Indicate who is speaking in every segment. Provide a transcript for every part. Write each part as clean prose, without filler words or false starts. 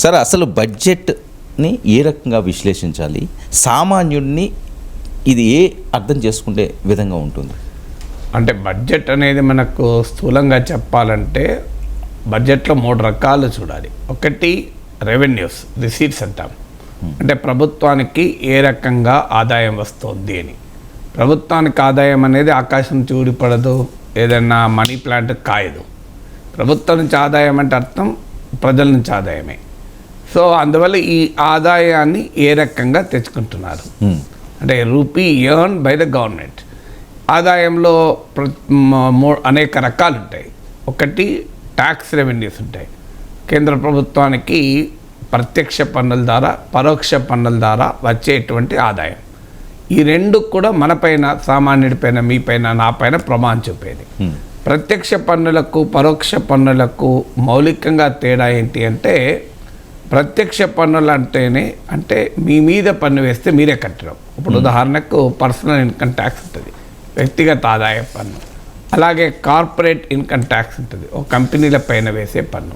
Speaker 1: Sir, అసలు బడ్జెట్ని ఏ రకంగా విశ్లేషించాలి? సామాన్యుడిని ఇది అర్థం చేసుకునే విధంగా ఉంటుంది?
Speaker 2: అంటే బడ్జెట్ అనేది మనకు స్థూలంగా చెప్పాలంటే బడ్జెట్లో 3 రకాలు చూడాలి. ఒకటి రెవెన్యూస్, రిసీట్స్ అంటాం. అంటే ప్రభుత్వానికి ఏ రకంగా ఆదాయం వస్తుంది అని. ప్రభుత్వానికి ఆదాయం అనేది ఆకాశం నుంచి ఊడిపడదు, ఏదైనా మనీ ప్లాంట్ కాయదు. ప్రభుత్వం నుంచి ఆదాయం అంటే అర్థం ప్రజల నుంచి ఆదాయమే. సో అందువల్ల ఈ ఆదాయాన్ని ఏ రకంగా తెచ్చుకుంటున్నారు అంటే rupee earn by the government. ఆదాయంలో అనేక రకాలు ఉంటాయి. ఒకటి ట్యాక్స్ రెవెన్యూస్ ఉంటాయి. కేంద్ర ప్రభుత్వానికి ప్రత్యక్ష పన్నుల ద్వారా, పరోక్ష పన్నుల ద్వారా వచ్చేటువంటి ఆదాయం. ఈ రెండు కూడా మనపైన, సామాన్యుడిపైన, మీపైన, నాపైన ప్రమాణం చూపేది. ప్రత్యక్ష పన్నులకు పరోక్ష పన్నులకు మౌలికంగా తేడా ఏంటి అంటే, ప్రత్యక్ష పన్నులు అంటేనే అంటే మీ మీద పన్ను వేస్తే మీరే కట్టడం. ఇప్పుడు ఉదాహరణకు పర్సనల్ ఇన్కమ్ ట్యాక్స్ ఉంటుంది, వ్యక్తిగత ఆదాయ పన్ను. అలాగే కార్పొరేట్ ఇన్కమ్ ట్యాక్స్ ఉంటుంది, ఒక కంపెనీల పైన వేసే పన్ను.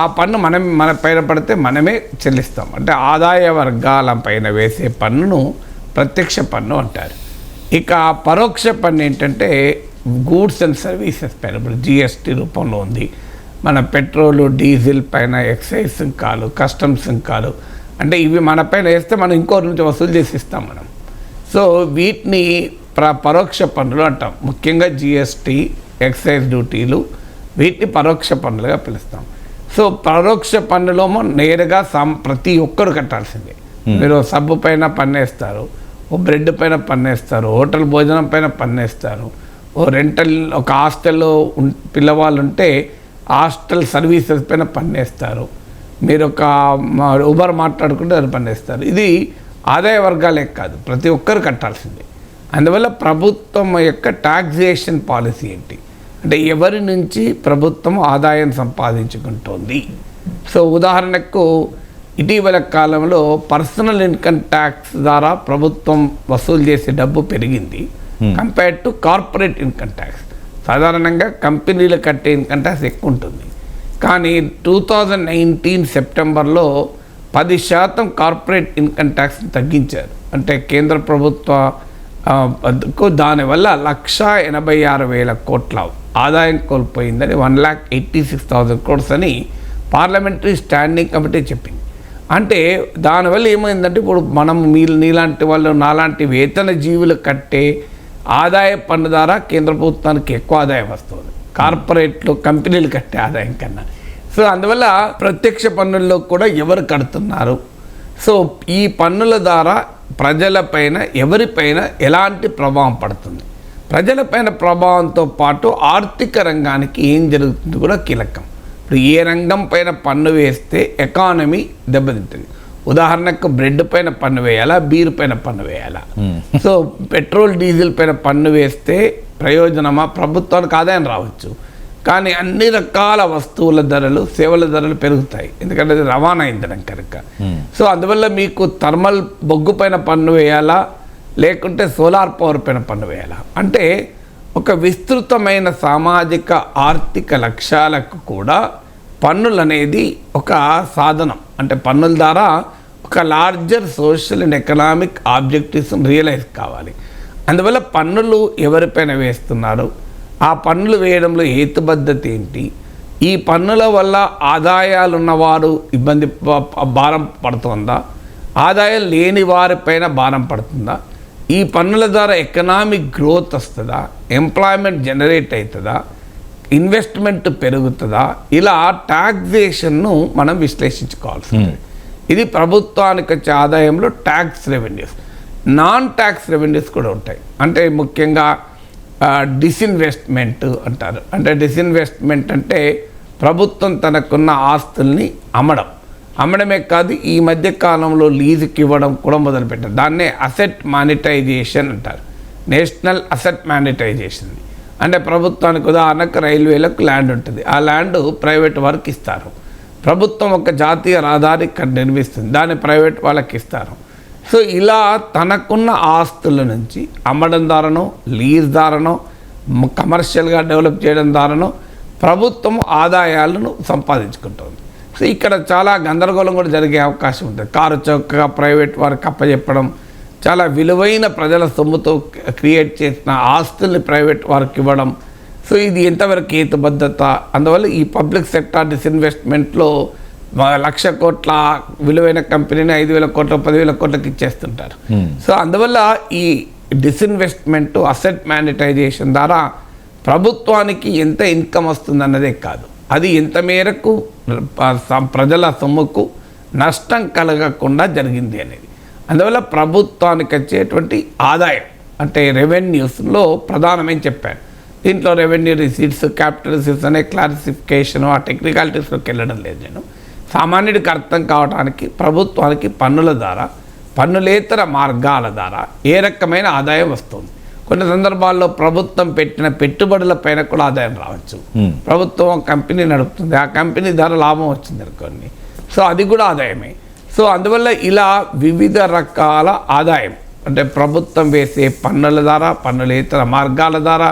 Speaker 2: ఆ పన్ను మన పైన పడితే మనమే చెల్లిస్తాం. అంటే ఆదాయ వర్గాల పైన వేసే పన్నును ప్రత్యక్ష పన్ను అంటారు. ఇక పరోక్ష పన్ను ఏంటంటే గూడ్స్ అండ్ సర్వీసెస్ పైన, ఇప్పుడు జిఎస్టీ రూపంలో ఉంది. మన పెట్రోలు, డీజిల్ పైన ఎక్సైజ్ సుంకాలు, కస్టమ్స్ సుంకాలు, అంటే ఇవి మన పైన వేస్తే మనం ఇంకోరి నుంచి వసూలు చేసి ఇస్తాం మనం. సో వీటిని పరోక్ష పన్నులు అంటాం. ముఖ్యంగా జిఎస్టీ, ఎక్సైజ్ డ్యూటీలు, వీటిని పరోక్ష పన్నులుగా పిలుస్తాం. సో పరోక్ష పన్నులో నేరుగా ప్రతి ఒక్కరు కట్టాల్సిందే. మీరు సబ్బు పైన పన్నేస్తారు, ఓ బ్రెడ్ పైన పన్నేస్తారు, హోటల్ భోజనం పైన పన్నేస్తారు, ఓ రెంటల్, ఒక హాస్టల్లో పిల్లవాళ్ళు ఉంటే హాస్టల్ సర్వీసెస్ పైన పన్నేస్తారు, మీరు ఒక ఉబర్ మాట్లాడుకుంటే అది పన్నేస్తారు. ఇది ఆదాయ వర్గాలే కాదు, ప్రతి ఒక్కరు కట్టాల్సిందే. అందువల్ల ప్రభుత్వం యొక్క టాక్సేషన్ పాలసీ ఏంటి అంటే ఎవరి నుంచి ప్రభుత్వం ఆదాయం సంపాదించుకుంటోంది. సో ఉదాహరణకు ఇటీవల కాలంలో పర్సనల్ ఇన్కమ్ ట్యాక్స్ ద్వారా ప్రభుత్వం వసూలు చేసే డబ్బు పెరిగింది compared to corporate income tax. సాధారణంగా కంపెనీలు కట్టే ఇన్కమ్ ట్యాక్స్ ఎక్కువ ఉంటుంది. కానీ 2019 సెప్టెంబర్లో 10% కార్పొరేట్ ఇన్కమ్ ట్యాక్స్ని తగ్గించారు. అంటే కేంద్ర ప్రభుత్వ దానివల్ల 1,86,000 కోట్ల ఆదాయం కోల్పోయిందని 1,86,000 crores అని పార్లమెంటరీ స్టాండింగ్ కమిటీ చెప్పింది. అంటే దానివల్ల ఏమైందంటే ఇప్పుడు మనం నీలాంటి వాళ్ళు, నాలాంటి వేతన జీవులు కట్టే ఆదాయ పన్ను ద్వారా కేంద్ర ప్రభుత్వానికి ఎక్కువ ఆదాయం వస్తుంది కార్పొరేట్లు, కంపెనీలు కట్టే ఆదాయం కన్నా. సో అందువల్ల ప్రత్యక్ష పన్నుల్లో కూడా ఎవరు కడుతున్నారు, సో ఈ పన్నుల ద్వారా ప్రజలపైన, ఎవరిపైన ఎలాంటి ప్రభావం పడుతుంది, ప్రజలపైన ప్రభావంతో పాటు ఆర్థిక రంగానికి ఏం జరుగుతుంది కూడా కీలకం. ఇప్పుడు ఏ రంగం పైన పన్ను వేస్తే ఎకానమీ దెబ్బతింటుంది. ఉదాహరణకు బ్రెడ్ పైన పన్ను వేయాలా, బీర్ పైన పన్ను వేయాలా? సో పెట్రోల్, డీజిల్ పైన పన్ను వేస్తే ప్రయోజనమా? ప్రభుత్వానికి ఆదాయం రావచ్చు, కానీ అన్ని రకాల వస్తువుల ధరలు, సేవల ధరలు పెరుగుతాయి, ఎందుకంటే అది రవాణా ఇంధనం కనుక. సో అందువల్ల మీకు థర్మల్ బొగ్గు పైన పన్ను వేయాలా, లేకుంటే సోలార్ పవర్ పైన పన్ను వేయాలా? అంటే ఒక విస్తృతమైన సామాజిక ఆర్థిక లక్ష్యాలకు కూడా పన్నులు అనేది ఒక సాధనం. అంటే పన్నుల ద్వారా ఒక larger social and economic objectives realise కావాలి. అందువల్ల పన్నులు ఎవరిపైన వేస్తున్నారు, ఆ పన్నులు వేయడంలో హేతుబద్ధత ఏంటి, ఈ పన్నుల వల్ల ఆదాయాలు ఉన్నవారు ఇబ్బంది, భారం పడుతుందా, ఆదాయం లేని వారిపైన భారం పడుతుందా, ఈ పన్నుల ద్వారా ఎకనామిక్ గ్రోత్ వస్తుందా, ఎంప్లాయ్మెంట్ జనరేట్ అవుతుందా, ఇన్వెస్ట్మెంట్ పెరుగుతుందా, ఇలా టాక్సేషన్ను మనం విశ్లేషించుకోవాల్సి ఉంటుంది. ఇది ప్రభుత్వానికి వచ్చే ఆదాయంలో tax revenues. Non tax revenues కూడా ఉంటాయి. అంటే ముఖ్యంగా డిస్ఇన్వెస్ట్మెంట్ అంటారు. అంటే డిస్ఇన్వెస్ట్మెంట్ అంటే ప్రభుత్వం తనకున్న ఆస్తుల్ని అమ్మడమే కాదు, ఈ మధ్య కాలంలో లీజుకి ఇవ్వడం కూడా మొదలుపెట్టారు. దాన్నే అసెట్ మానిటైజేషన్ అంటారు, నేషనల్ అసెట్ మానిటైజేషన్. అంటే ప్రభుత్వానికి ఉదాహరణకు రైల్వేలకు ల్యాండ్ ఉంటుంది, ఆ ల్యాండ్ ప్రైవేట్ వారికి ఇస్తారు. ప్రభుత్వం ఒక జాతీయ రహదారి నిర్మిస్తుంది, దాన్ని ప్రైవేట్ వాళ్ళకి ఇస్తారు. సో ఇలా తనకున్న ఆస్తుల నుంచి అమ్మడం ద్వారానో, లీజ్ ద్వారానో, కమర్షియల్గా డెవలప్ చేయడం ద్వారానో ప్రభుత్వం ఆదాయాలను సంపాదించుకుంటుంది. సో ఇక్కడ చాలా గందరగోళం కూడా జరిగే అవకాశం ఉంటుంది. కారు చౌకగా ప్రైవేట్ వారికి అప్పచెప్పడం, చాలా విలువైన ప్రజల సొమ్ముతో క్రియేట్ చేసిన ఆస్తుల్ని ప్రైవేట్ వారికి ఇవ్వడం. సో ఇది ఎంతవరకు హేతుబద్ధత? అందువల్ల ఈ పబ్లిక్ సెక్టార్ డిస్ఇన్వెస్ట్మెంట్లో 1,00,000 కోట్ల విలువైన కంపెనీని 5,000 కోట్ల 10,000 కోట్లకి ఇచ్చేస్తుంటారు. సో అందువల్ల ఈ డిస్ఇన్వెస్ట్మెంట్, అసెట్ మానిటైజేషన్ ద్వారా ప్రభుత్వానికి ఎంత ఇన్కమ్ వస్తుందన్నదే కాదు, అది ఎంత మేరకు ప్రజల సొమ్ముకు నష్టం కలగకుండా జరిగింది అనేది. అందువల్ల ప్రభుత్వానికి వచ్చేటువంటి ఆదాయం అంటే రెవెన్యూస్లో ప్రధానమని చెప్పాను. దీంట్లో రెవెన్యూ రిసీట్స్, క్యాపిటల్ రిసీట్స్ అనే క్లారిఫికేషన్, ఆ టెక్నికాలిటీస్లోకి వెళ్ళడం లేదు నేను. సామాన్యుడికి అర్థం కావడానికి ప్రభుత్వానికి పన్నుల ద్వారా, పన్నులేతర మార్గాల ద్వారా ఏ రకమైన ఆదాయం వస్తుంది. కొన్ని సందర్భాల్లో ప్రభుత్వం పెట్టిన పెట్టుబడుల పైన కూడా ఆదాయం రావచ్చు. ప్రభుత్వం కంపెనీ నడుపుతుంది, ఆ కంపెనీ ద్వారా లాభం వచ్చింది అనుకోండి, సో అది కూడా ఆదాయమే. సో అందువల్ల ఇలా వివిధ రకాల ఆదాయం అంటే ప్రభుత్వం వేసే పన్నుల ద్వారా, పన్నులేతర మార్గాల ద్వారా,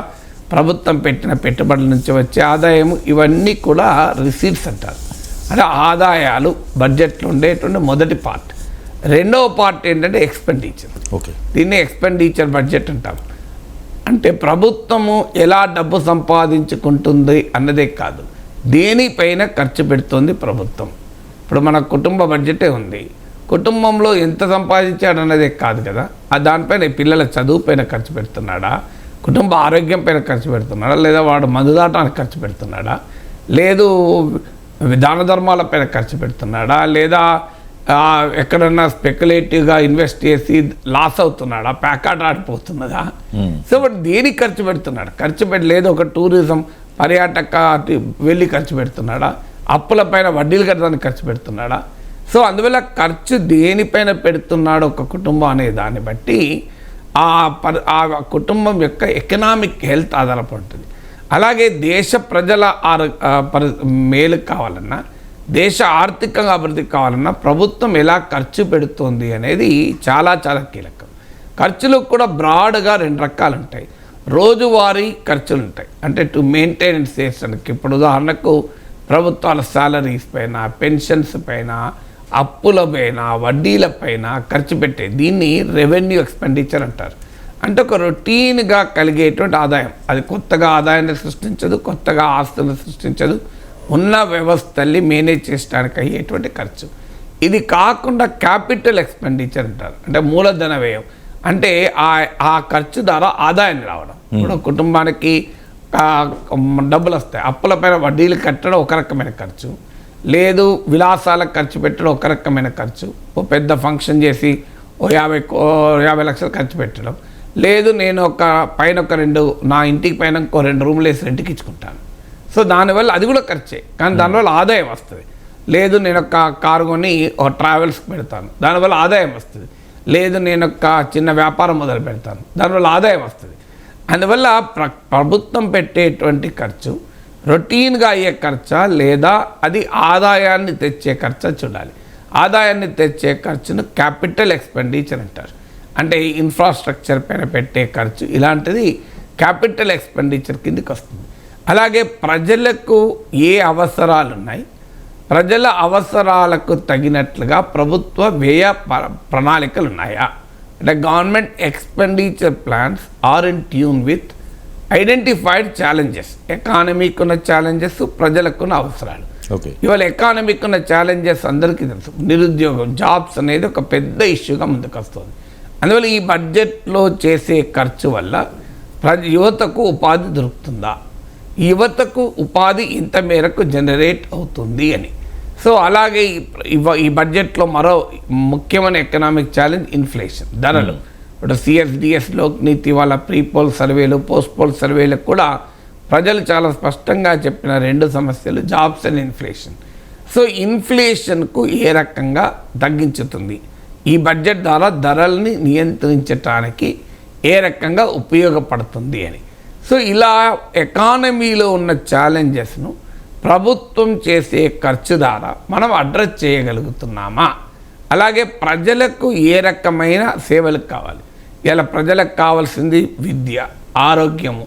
Speaker 2: ప్రభుత్వం పెట్టిన పెట్టుబడుల నుంచి వచ్చే ఆదాయం, ఇవన్నీ కూడా రిసీట్స్ అంటారు. అంటే ఆదాయాలు బడ్జెట్లో ఉండేటువంటి మొదటి పార్ట్. రెండవ పార్ట్ ఏంటంటే ఎక్స్పెండిచర్.
Speaker 1: ఓకే,
Speaker 2: దీన్ని ఎక్స్పెండిచర్ బడ్జెట్ అంటాం. అంటే ప్రభుత్వము ఎలా డబ్బు సంపాదించుకుంటుంది అన్నదే కాదు, దేనిపైన ఖర్చు పెడుతుంది ప్రభుత్వం. ఇప్పుడు మన కుటుంబ బడ్జెటే ఉంది, కుటుంబంలో ఎంత సంపాదించాడు అన్నదే కాదు కదా, దానిపైన పిల్లల చదువు పైన ఖర్చు పెడుతున్నాడా, కుటుంబ ఆరోగ్యం పైన ఖర్చు పెడుతున్నాడా, లేదా వాడు మందుదాటానికి ఖర్చు పెడుతున్నాడా, లేదు దాన ధర్మాల పైన ఖర్చు పెడుతున్నాడా, లేదా ఎక్కడన్నా స్పెక్యులేటివ్గా ఇన్వెస్ట్ చేసి లాస్ అవుతున్నాడా, ప్యాకాట్ ఆడిపోతున్నదా. సో బట్ దేనికి ఖర్చు పెడుతున్నాడు? ఖర్చు పెట్టి లేదు ఒక టూరిజం పర్యాటక వెళ్ళి ఖర్చు పెడుతున్నాడా, అప్పుల పైన వడ్డీలు కట్టడానికి ఖర్చు పెడుతున్నాడా. సో అందువల్ల ఖర్చు దేనిపైన పెడుతున్నాడు ఒక కుటుంబం అనే దాన్ని బట్టి ఆ కుటుంబం యొక్క ఎకనామిక్ హెల్త్ ఆధారపడుతుంది. అలాగే దేశ ప్రజల మేలు కావాలన్నా, దేశ ఆర్థికంగా అభివృద్ధి కావాలన్నా ప్రభుత్వం ఎలా ఖర్చు పెడుతుంది అనేది చాలా చాలా కీలకం. ఖర్చులు కూడా బ్రాడ్గా 2 రకాలు ఉంటాయి. రోజువారీ ఖర్చులు ఉంటాయి, అంటే టు మెయింటెనెన్స్ చేసడానికి. ఇప్పుడు ఉదాహరణకు ప్రభుత్వాల శాలరీస్ పైన, పెన్షన్స్ పైన, అప్పుల పైన, వడ్డీల పైన ఖర్చు పెట్టే దీన్ని రెవెన్యూ ఎక్స్పెండిచర్ అంటారు. అంటే ఒక రొటీన్గా కలిగేటువంటి ఆదాయం, అది కొత్తగా ఆదాయాన్ని సృష్టించదు, కొత్తగా ఆస్తులను సృష్టించదు, ఉన్న వ్యవస్థల్ని మేనేజ్ చేయడానికి అయ్యేటువంటి ఖర్చు. ఇది కాకుండా క్యాపిటల్ ఎక్స్పెండిచర్ అంటారు, అంటే మూలధన వ్యయం. అంటే ఆ ఖర్చు ద్వారా ఆదాయాన్ని రావడం. ఇప్పుడు కుటుంబానికి డబ్బులు వస్తాయి, అప్పులపైన వడ్డీలు కట్టడం ఒక రకమైన ఖర్చు, లేదు విలాసాలకు ఖర్చు పెట్టడం ఒక రకమైన ఖర్చు, ఓ పెద్ద ఫంక్షన్ చేసి ఓ 50 లక్షలు ఖర్చు పెట్టడం, లేదు నేను ఒక 2 నా ఇంటికి పైన ఇంకో 2 రూమ్లు వేసి రెంట్కి ఇచ్చుకుంటాను. సో దానివల్ల అది కూడా ఖర్చే, కానీ దానివల్ల ఆదాయం వస్తుంది. లేదు నేను ఒక కారు కొని ఒక ట్రావెల్స్కి పెడతాను, దానివల్ల ఆదాయం వస్తుంది. లేదు నేను ఒక చిన్న వ్యాపారం మొదలు పెడతాను, దానివల్ల ఆదాయం వస్తుంది. అందువల్ల ప్రభుత్వం పెట్టేటువంటి ఖర్చు రొటీన్గా అయ్యే ఖర్చా లేదా అది ఆదాయాన్ని తెచ్చే ఖర్చా చూడాలి. ఆదాయాన్ని తెచ్చే ఖర్చును క్యాపిటల్ ఎక్స్పెండిచర్ అంటారు. అంటే ఇన్ఫ్రాస్ట్రక్చర్ పైన పెట్టే ఖర్చు, ఇలాంటిది క్యాపిటల్ ఎక్స్పెండిచర్ కిందకి వస్తుంది. అలాగే ప్రజలకు ఏ అవసరాలు ఉన్నాయి, ప్రజల అవసరాలకు తగినట్లుగా ప్రభుత్వ వ్యయ ప్రణాళికలు ఉన్నాయా, అంటే government expenditure plans are in tune with identified challenges. ఎకానమీకి ఉన్న ఛాలెంజెస్, ప్రజలకున్న అవసరాలు. ఇవాళ ఎకానమీకి ఉన్న ఛాలెంజెస్ అందరికీ తెలుసు. నిరుద్యోగం, జాబ్స్ అనేది ఒక పెద్ద ఇష్యూగా ముందుకు వస్తుంది. అందువల్ల ఈ బడ్జెట్లో చేసే ఖర్చు వల్ల యువతకు ఉపాధి దొరుకుతుందా, యువతకు ఉపాధి ఇంత మేరకు జనరేట్ అవుతుంది అని. సో అలాగే ఈ బడ్జెట్లో మరో ముఖ్యమైన ఎకనామిక్ ఛాలెంజ్ ఇన్ఫ్లేషన్, ధరలు. ఇప్పుడు సిఎస్డిఎస్లో నీతి వాళ్ళ ప్రీపోల్ సర్వేలు, పోస్ట్ పోల్ సర్వేలకు కూడా ప్రజలు చాలా స్పష్టంగా చెప్పిన 2 సమస్యలు జాబ్స్ అండ్ ఇన్ఫ్లేషన్. సో ఇన్ఫ్లేషన్కు ఏ రకంగా తగ్గించుతుంది, ఈ బడ్జెట్ ద్వారా ధరల్ని నియంత్రించడానికి ఏ రకంగా ఉపయోగపడుతుంది అని. సో ఇలా ఎకానమీలో ఉన్న ఛాలెంజెస్ను ప్రభుత్వం చేసే ఖర్చు ద్వారా మనం అడ్రస్ చేయగలుగుతున్నామా, అలాగే ప్రజలకు ఏ రకమైన సేవలు కావాలి, ఇలా ప్రజలకు కావాల్సింది విద్య, ఆరోగ్యము,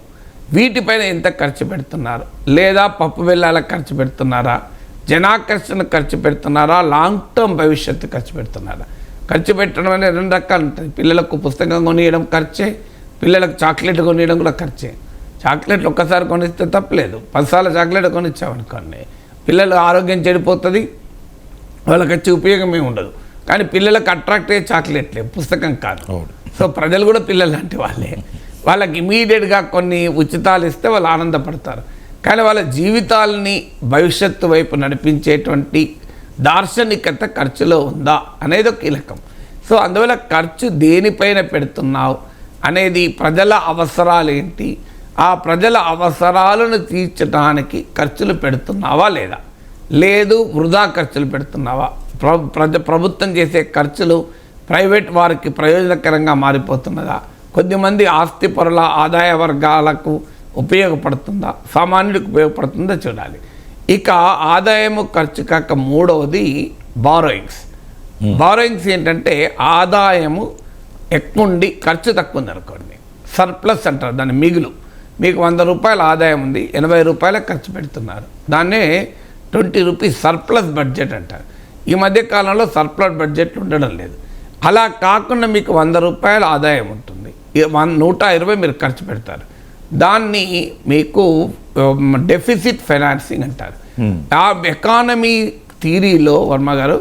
Speaker 2: వీటిపైన ఎంత ఖర్చు పెడుతున్నారు, లేదా పప్పు బెల్లాలకు ఖర్చు పెడుతున్నారా, జనాకర్షణ ఖర్చు పెడుతున్నారా, లాంగ్ టర్మ్ భవిష్యత్తు ఖర్చు పెడుతున్నారా? ఖర్చు పెట్టడం అనేది 2 రకాలు ఉంటుంది. పిల్లలకు పుస్తకం కొనియడం ఖర్చే, పిల్లలకు చాక్లెట్ కొనియడం కూడా ఖర్చే. చాక్లెట్లు ఒక్కసారి కొనిస్తే తప్పలేదు, 10 సార్లు చాక్లెట్ కొనిచ్చామనుకోండి పిల్లలు ఆరోగ్యం చెడిపోతుంది, వాళ్ళకి వచ్చే ఉపయోగమే ఉండదు. కానీ పిల్లలకు అట్రాక్ట్ అయ్యే చాక్లెట్లే, పుస్తకం కాదు. సో ప్రజలు కూడా పిల్లలు లాంటి వాళ్ళే. వాళ్ళకి ఇమీడియట్గా కొన్ని ఉచితాలు ఇస్తే వాళ్ళు ఆనందపడతారు. కానీ వాళ్ళ జీవితాలని భవిష్యత్తు వైపు నడిపించేటువంటి దార్శనికత ఖర్చులో ఉందా అనేది ఒక కీలకం. సో అందువల్ల ఖర్చు దేనిపైన పెడుతున్నావు అనేది, ప్రజల అవసరాలు ఏంటి, ఆ ప్రజల అవసరాలను తీర్చడానికి ఖర్చులు పెడుతున్నావా లేదా, లేదు వృధా ఖర్చులు పెడుతున్నావా, ప్రభుత్వం చేసే ఖర్చులు ప్రైవేట్ వారికి ప్రయోజనకరంగా మారిపోతున్నదా, కొద్దిమంది ఆస్తి పరుల ఆదాయ వర్గాలకు ఉపయోగపడుతుందా, సామాన్యుడికి ఉపయోగపడుతుందా చూడాలి. ఇక ఆదాయము ఖర్చు కాక 3వది బారోయింగ్స్. బారోయింగ్స్ ఏంటంటే ఆదాయము ఎక్కువ ఉండి ఖర్చు తక్కువ ఉంది అనుకోండి, సర్ప్లస్ అంటారు దాన్ని, మిగులు. మీకు 100 రూపాయల ఆదాయం ఉంది, 80 రూపాయలకు ఖర్చు పెడుతున్నారు, దాన్నే 20 రూపీస్ సర్ప్లస్ బడ్జెట్ అంటారు. ఈ మధ్య కాలంలో సర్ప్లస్ బడ్జెట్లు ఉండడం లేదు. అలా కాకుండా మీకు 100 రూపాయల ఆదాయం ఉంటుంది, 120 మీరు ఖర్చు పెడతారు, దాన్ని మీకు డెఫిసిట్ ఫైనాన్సింగ్ అంటారు. ఆ ఎకానమీ థియరీలో వర్మ గారు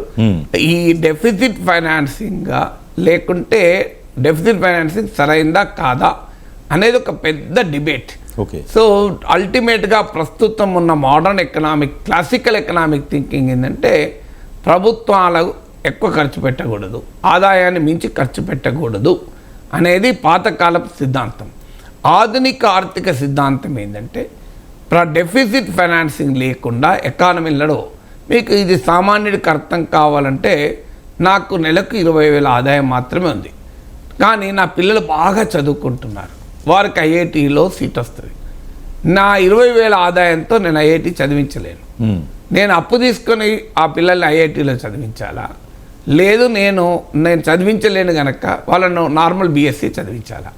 Speaker 2: ఈ డెఫిసిట్ ఫైనాన్సింగ్గా లేకుంటే డెఫిసిట్ ఫైనాన్సింగ్ సరైందా కాదా అనేది ఒక పెద్ద డిబేట్. సో అల్టిమేట్గా ప్రస్తుతం ఉన్న modern economic, classical economic thinking ఏంటంటే ప్రభుత్వాలు ఎక్కువ ఖర్చు పెట్టకూడదు, ఆదాయాన్ని మించి ఖర్చు పెట్టకూడదు అనేది పాతకాలపు సిద్ధాంతం. ఆధునిక ఆర్థిక సిద్ధాంతం ఏంటంటే డెఫిసిట్ ఫైనాన్సింగ్ లేకుండా ఎకానమీలలో మీకు ఇది సామాన్యుడికి అర్థం కావాలంటే నాకు నెలకు 20,000 ఆదాయం మాత్రమే ఉంది, కానీ నా పిల్లలు బాగా చదువుకుంటున్నారు, వారికి ఐఐటీలో సీట్ వస్తుంది, నా 20,000 ఆదాయంతో నేను ఐఐటీ చదివించలేను, నేను అప్పు తీసుకొని ఆ పిల్లల్ని ఐఐటీలో చదివించాలా, లేదు నేను చదివించలేను కనుక వాళ్ళను నార్మల్ బీఎస్సీ చదివించాలా,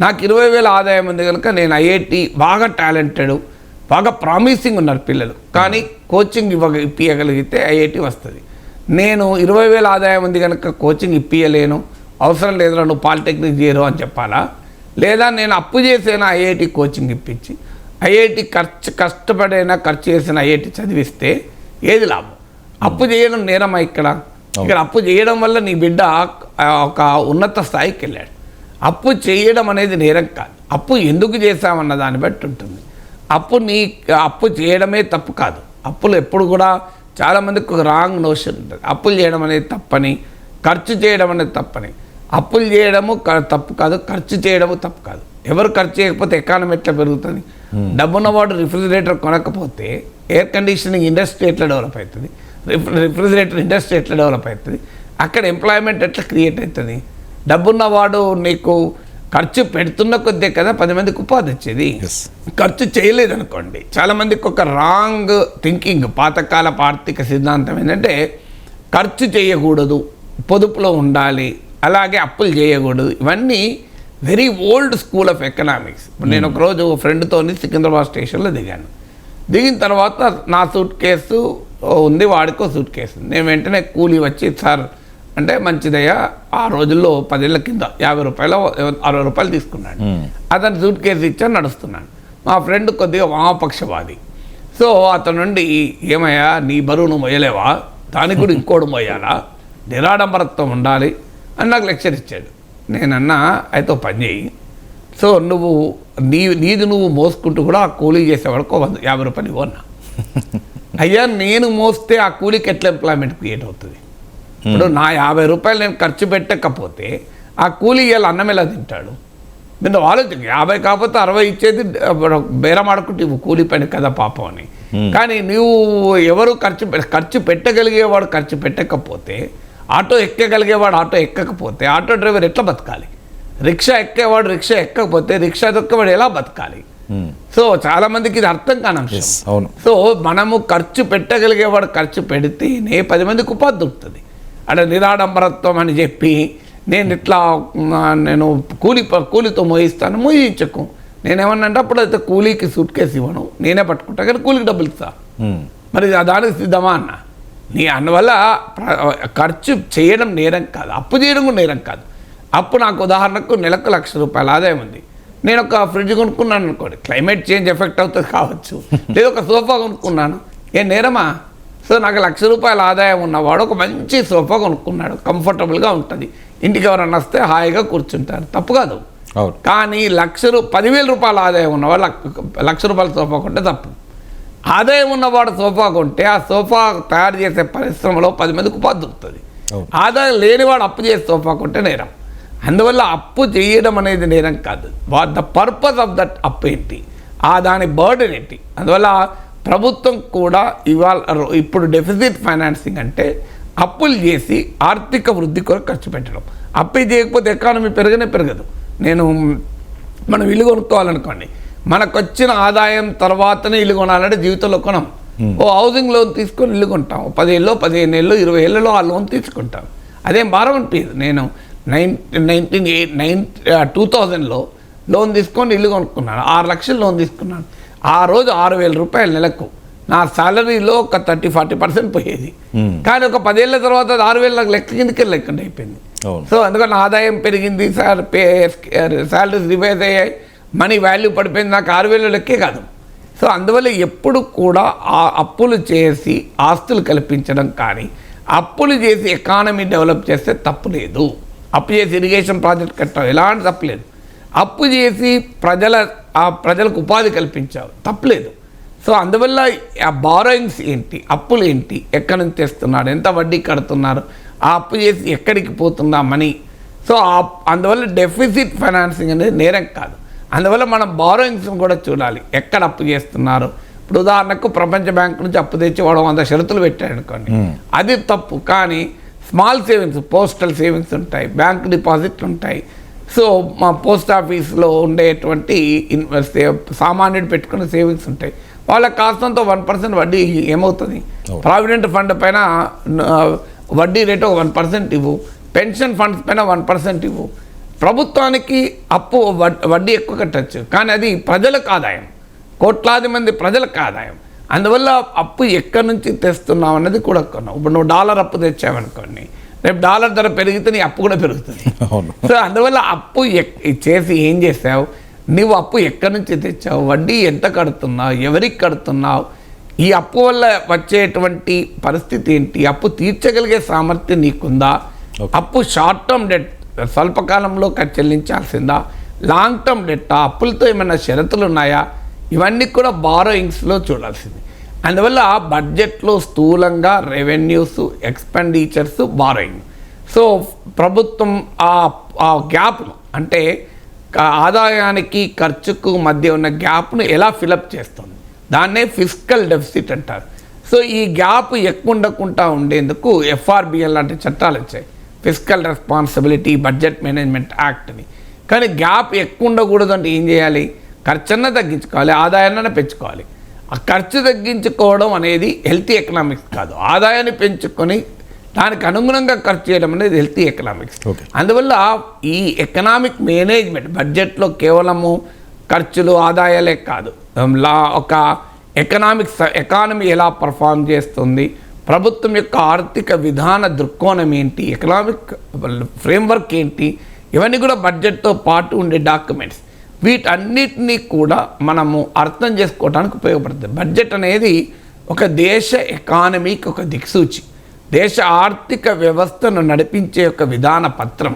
Speaker 2: నాకు 20,000 ఆదాయం ఉంది కనుక నేను ఐఐటీ బాగా టాలెంటెడ్, బాగా ప్రామిసింగ్ ఉన్నారు పిల్లలు, కానీ కోచింగ్ ఇప్పించగలిగితే ఐఐటీ వస్తుంది, నేను 20,000 ఆదాయం ఉంది కనుక కోచింగ్ ఇప్పించలేను, అవసరం లేదు నువ్వు పాలిటెక్నిక్ చేయరు అని చెప్పాలా, లేదా నేను అప్పు చేసైనా ఐఐటి కోచింగ్ ఇప్పించి ఐఐటి కష్టపడైనా ఖర్చు చేసిన ఐఐటి చదివిస్తే ఏది లాభం? అప్పు చేయడం నేరమా? ఇక్కడ అప్పు చేయడం వల్ల నీ బిడ్డ ఒక ఉన్నత స్థాయికి వెళ్ళాడు. అప్పు చేయడం అనేది నేరం కాదు, అప్పు ఎందుకు చేశామన్న దాన్ని బట్టి ఉంటుంది. అప్పు చేయడమే తప్పు కాదు. అప్పులు ఎప్పుడు కూడా చాలామందికి ఒక రాంగ్ నోషన్ ఉంటుంది, అప్పులు చేయడం అనేది తప్పని, ఖర్చు చేయడం అనేది తప్పని. అప్పులు చేయడము తప్పు కాదు, ఖర్చు చేయడము తప్పు కాదు. ఎవరు ఖర్చు చేయకపోతే ఎకానమీ ఎట్లా పెరుగుతుంది? డబ్బున్నవాడు రిఫ్రిజిరేటర్ కొనకపోతే ఎయిర్ కండిషనింగ్ ఇండస్ట్రీ ఎట్లా డెవలప్ అవుతుంది? రిఫ్రిజిరేటర్ ఇండస్ట్రీ ఎట్లా డెవలప్ అవుతుంది? అక్కడ ఎంప్లాయ్మెంట్ ఎట్లా క్రియేట్ అవుతుంది? డబ్బున్నవాడు నీకు ఖర్చు పెడుతున్న కొద్దే కదా 10 మందికి ఉపాధి వచ్చేది. ఖర్చు చేయలేదు అనుకోండి, చాలామందికి ఒక రాంగ్ థింకింగ్, పాతకాలపు ఆర్థిక సిద్ధాంతం ఏంటంటే ఖర్చు చేయకూడదు, పొదుపులో ఉండాలి, అలాగే అప్పులు చేయకూడదు. ఇవన్నీ very old school of economics. ఇప్పుడు నేను ఒకరోజు ఫ్రెండ్తో సికింద్రాబాద్ స్టేషన్లో దిగాను. దిగిన తర్వాత నా సూట్ కేసు ఉంది, వాడికో సూట్ కేసు. నేను వెంటనే కూలీ వచ్చి సార్ అంటే మంచిదయ్యా, ఆ రోజుల్లో 10 ఏళ్ల కింద 50 రూపాయలు 60 రూపాయలు తీసుకున్నాడు. అతను సూట్ కేసు ఇచ్చాను, నడుస్తున్నాను. మా ఫ్రెండ్ కొద్దిగా వామపక్షవాది. సో అతను నుండి ఏమయ్యా నీ బరువు నువ్వు మొయ్యలేవా, దానికి కూడా ఇంకోటి మొయ్యాలా, నిరాడంబరత్వం ఉండాలి అని నాకు లెక్చర్ ఇచ్చాడు. నేనన్నా అయితే పని చేయి, సో నువ్వు నీది నువ్వు మోసుకుంటూ కూడా ఆ కూలీ చేసేవాడికి 50 రూపాయలు ఇవ్వన్నా. అయ్యా నేను మోస్తే ఆ కూలీకి ఎట్లా ఎంప్లాయ్మెంట్ క్రియేట్ అవుతుంది? ఇప్పుడు నా 50 రూపాయలు నేను ఖర్చు పెట్టకపోతే ఆ కూలీ ఇవాళ అన్నం ఎలా తింటాడు? మీరు ఆలోచన 50 కాకపోతే 60 ఇచ్చేది బేరం ఆడుకుంటే కూలీ పని కదా పాపం అని. కానీ నువ్వు ఎవరు ఖర్చు పెట్టగలిగేవాడు ఖర్చు పెట్టకపోతే, ఆటో ఎక్కగలిగేవాడు ఆటో ఎక్కకపోతే ఆటో డ్రైవర్ ఎట్లా బతకాలి? రిక్షా ఎక్కేవాడు రిక్షా ఎక్కకపోతే రిక్షా దొక్కేవాడు ఎలా బతకాలి? సో చాలా మందికి ఇది అర్థం కాని అంశం. సో మనము ఖర్చు పెట్టగలిగేవాడు ఖర్చు పెడితేనే 10 మందికి ఉపాధి దొరుకుతుంది. అంటే నిరాడంబరత్వం అని చెప్పి నేను కూలీతో మోయిస్తాను, మోయించకు. నేనేమన్నా అంటే అప్పుడైతే కూలీకి సూట్ కేసు ఇవ్వను, నేనే పట్టుకుంటా, కానీ కూలీకి డబ్బులు ఇస్తా. మరి దానికి సిద్ధమా అన్న? నీ అందువల్ల ఖర్చు చేయడం నేరం కాదు, అప్పు చేయడం కూడా నేరం కాదు. అప్పు నాకు ఉదాహరణకు నెలకు ₹1,00,000 ఆదాయం ఉంది, నేను ఒక ఫ్రిడ్జ్ కొనుక్కున్నాను అనుకోండి, క్లైమేట్ చేంజ్ ఎఫెక్ట్ అవుతుంది కావచ్చు, లేదా ఒక సోఫా కొనుక్కున్నాను, ఏం నేరమా? సో నాకు ₹1,00,000 ఆదాయం ఉన్నవాడు ఒక మంచి సోఫా కొనుక్కున్నాడు, కంఫర్టబుల్గా ఉంటుంది, ఇంటికి ఎవరన్నా వస్తే హాయిగా కూర్చుంటారు, తప్పు కాదు. కానీ ₹10,000 ఆదాయం ఉన్నవాడు ₹1,00,000 సోఫా కొంటే తప్పు. ఆదాయం ఉన్నవాడు సోఫా కొంటే ఆ సోఫా తయారు చేసే పరిశ్రమలో 10 మందికి ఉపాధి దొరుకుతుంది. ఆదాయం లేనివాడు అప్పు చేసే సోఫా కొంటే నేరం. అందువల్ల అప్పు చేయడం అనేది నేరం కాదు. ద పర్పస్ ఆఫ్ దట్ అప్పు ఏంటి, దాని బర్డెన్ ఏంటి. అందువల్ల ప్రభుత్వం కూడా ఇప్పుడు డెఫిసిట్ ఫైనాన్సింగ్ అంటే అప్పులు చేసి ఆర్థిక వృద్ధి కొరకు ఖర్చు పెట్టడం. అప్పు చేయకపోతే ఎకానమీ పెరగదు. మనం ఇల్లు కొనుక్కోవాలనుకోండి, మనకు వచ్చిన ఆదాయం తర్వాతనే ఇల్లు కొనాలంటే జీవితంలో కొనం. హౌసింగ్ లోన్ తీసుకొని ఇల్లు కొంటాం, 10 ఏళ్ళు 15 ఏళ్ళు 20 ఏళ్ళలో ఆ లోన్ తీసుకుంటాం, అదేం భారం అనిపించదు. నేను 2000లో లోన్ తీసుకొని ఇల్లు కొనుక్కున్నాను, 6 లక్షలు లోన్ తీసుకున్నాను. ఆ రోజు ₹6,000 నెలకు నా శాలరీలో ఒక 30-40% పోయేది. కానీ ఒక 10 ఏళ్ళ తర్వాత 6,000 లెక్క కిందకి లెక్కన అయిపోయింది. సో అందుకని ఆదాయం పెరిగింది, శాలరీస్ రివైజ్ అయ్యాయి, మనీ వాల్యూ పడిపోయింది, నాకు 6,000 లెక్కే కాదు. సో అందువల్ల ఎప్పుడు కూడా ఆ అప్పులు చేసి ఆస్తులు కల్పించడం కానీ అప్పులు చేసి ఎకానమీ డెవలప్ చేస్తే తప్పు లేదు. అప్పు చేసి ఇరిగేషన్ ప్రాజెక్ట్ కట్టావు, ఎలాంటి తప్పు లేదు. అప్పు చేసి ప్రజలకు ఉపాధి కల్పించావు, తప్పులేదు. సో అందువల్ల ఆ బారోయింగ్స్ ఏంటి, అప్పులు ఏంటి, ఎక్కడి నుంచి తెస్తున్నారు, ఎంత వడ్డీ కడుతున్నారు, ఆ అప్పు చేసి ఎక్కడికి పోతుందా మనీ. సో అందువల్ల డెఫిసిట్ ఫైనాన్సింగ్ అనేది నేరం కాదు. అందువల్ల మనం బారోయింగ్స్ని కూడా చూడాలి, ఎక్కడ అప్పు చేస్తున్నారు. ఇప్పుడు ఉదాహరణకు ప్రపంచ బ్యాంక్ నుంచి అప్పు తెచ్చి వాడు 100 షరతులు పెట్టాడు అనుకోండి, అది తప్పు. కానీ స్మాల్ సేవింగ్స్, పోస్టల్ సేవింగ్స్ ఉంటాయి, బ్యాంక్ డిపాజిట్లు ఉంటాయి. సో మా పోస్ట్ ఆఫీస్లో ఉండేటువంటి సామాన్యుడు పెట్టుకునే సేవింగ్స్ ఉంటాయి, వాళ్ళకి కాస్తంతో 1% వడ్డీ ఏమవుతుంది. ప్రావిడెంట్ ఫండ్ పైన వడ్డీ రేటు 1% ఇవ్వు, పెన్షన్ ఫండ్స్ పైన 1% ఇవ్వు. ప్రభుత్వానికి అప్పు వడ్డీ ఎక్కువ కట్టచ్చు, కానీ అది ప్రజలకు ఆదాయం, కోట్లాది మంది ప్రజలకు ఆదాయం. అందువల్ల అప్పు ఎక్కడి నుంచి తెస్తున్నావు అన్నది కూడా కొన్నావు. ఇప్పుడు నువ్వు $1 అప్పు తెచ్చావనుకోండి, రేపు $1 ధర పెరిగితే నీ అప్పు కూడా పెరుగుతుంది. సో అందువల్ల అప్పు చేసి ఏం చేసావు, నువ్వు అప్పు ఎక్కడి నుంచి తెచ్చావు, వడ్డీ ఎంత కడుతున్నావు, ఎవరికి కడుతున్నావు, ఈ అప్పు వల్ల వచ్చేటువంటి పరిస్థితి ఏంటి, అప్పు తీర్చగలిగే సామర్థ్యం నీకుందా, అప్పు షార్ట్ టర్మ్ డెట్ స్వల్పకాలంలో చెల్లించాల్సిందా, లాంగ్ టర్మ్ డెట్టా, అప్పులతో ఏమైనా షరతులు ఉన్నాయా, ఇవన్నీ కూడా బారోయింగ్స్లో చూడాల్సింది. అందువల్ల బడ్జెట్లో స్థూలంగా రెవెన్యూస్, ఎక్స్పెండిచర్స్, బారోయింగ్. సో ప్రభుత్వం ఆ గ్యాప్ను, అంటే ఆదాయానికి ఖర్చుకు మధ్య ఉన్న గ్యాప్ను ఎలా ఫిలప్ చేస్తుంది, దాన్నే ఫిస్కల్ డెఫిసిట్ అంటారు. సో ఈ గ్యాప్ ఎక్కువ ఉండకుండా ఉండేందుకు FRBN లాంటి చట్టాలు వచ్చాయి, fiscal responsibility budget management act అని. కానీ గ్యాప్ ఎక్కువ ఉండకూడదు అంటే ఏం చేయాలి, ఖర్చన్నా తగ్గించుకోవాలి, ఆదాయాన్ని పెంచుకోవాలి. ఆ ఖర్చు తగ్గించుకోవడం అనేది హెల్తీ ఎకనామిక్స్ కాదు, ఆదాయాన్ని పెంచుకొని దానికి అనుగుణంగా ఖర్చు చేయడం అనేది హెల్తీ ఎకనామిక్స్. అందువల్ల ఈ ఎకనామిక్ మేనేజ్మెంట్ బడ్జెట్లో కేవలము ఖర్చులు ఆదాయాలే కాదు, ఒక ఎకానమీ ఎలా పర్ఫామ్ చేస్తుంది, ప్రభుత్వం యొక్క ఆర్థిక విధాన దృక్కోణం ఏంటి, ఎకనామిక్ ఫ్రేమ్వర్క్ ఏంటి, ఇవన్నీ కూడా బడ్జెట్తో పాటు ఉండే డాక్యుమెంట్స్. వీటన్నిటినీ కూడా మనము అర్థం చేసుకోవడానికి ఉపయోగపడుతుంది. బడ్జెట్ అనేది ఒక దేశ ఎకానమీకి ఒక దిక్సూచి, దేశ ఆర్థిక వ్యవస్థను నడిపించే ఒక విధాన పత్రం,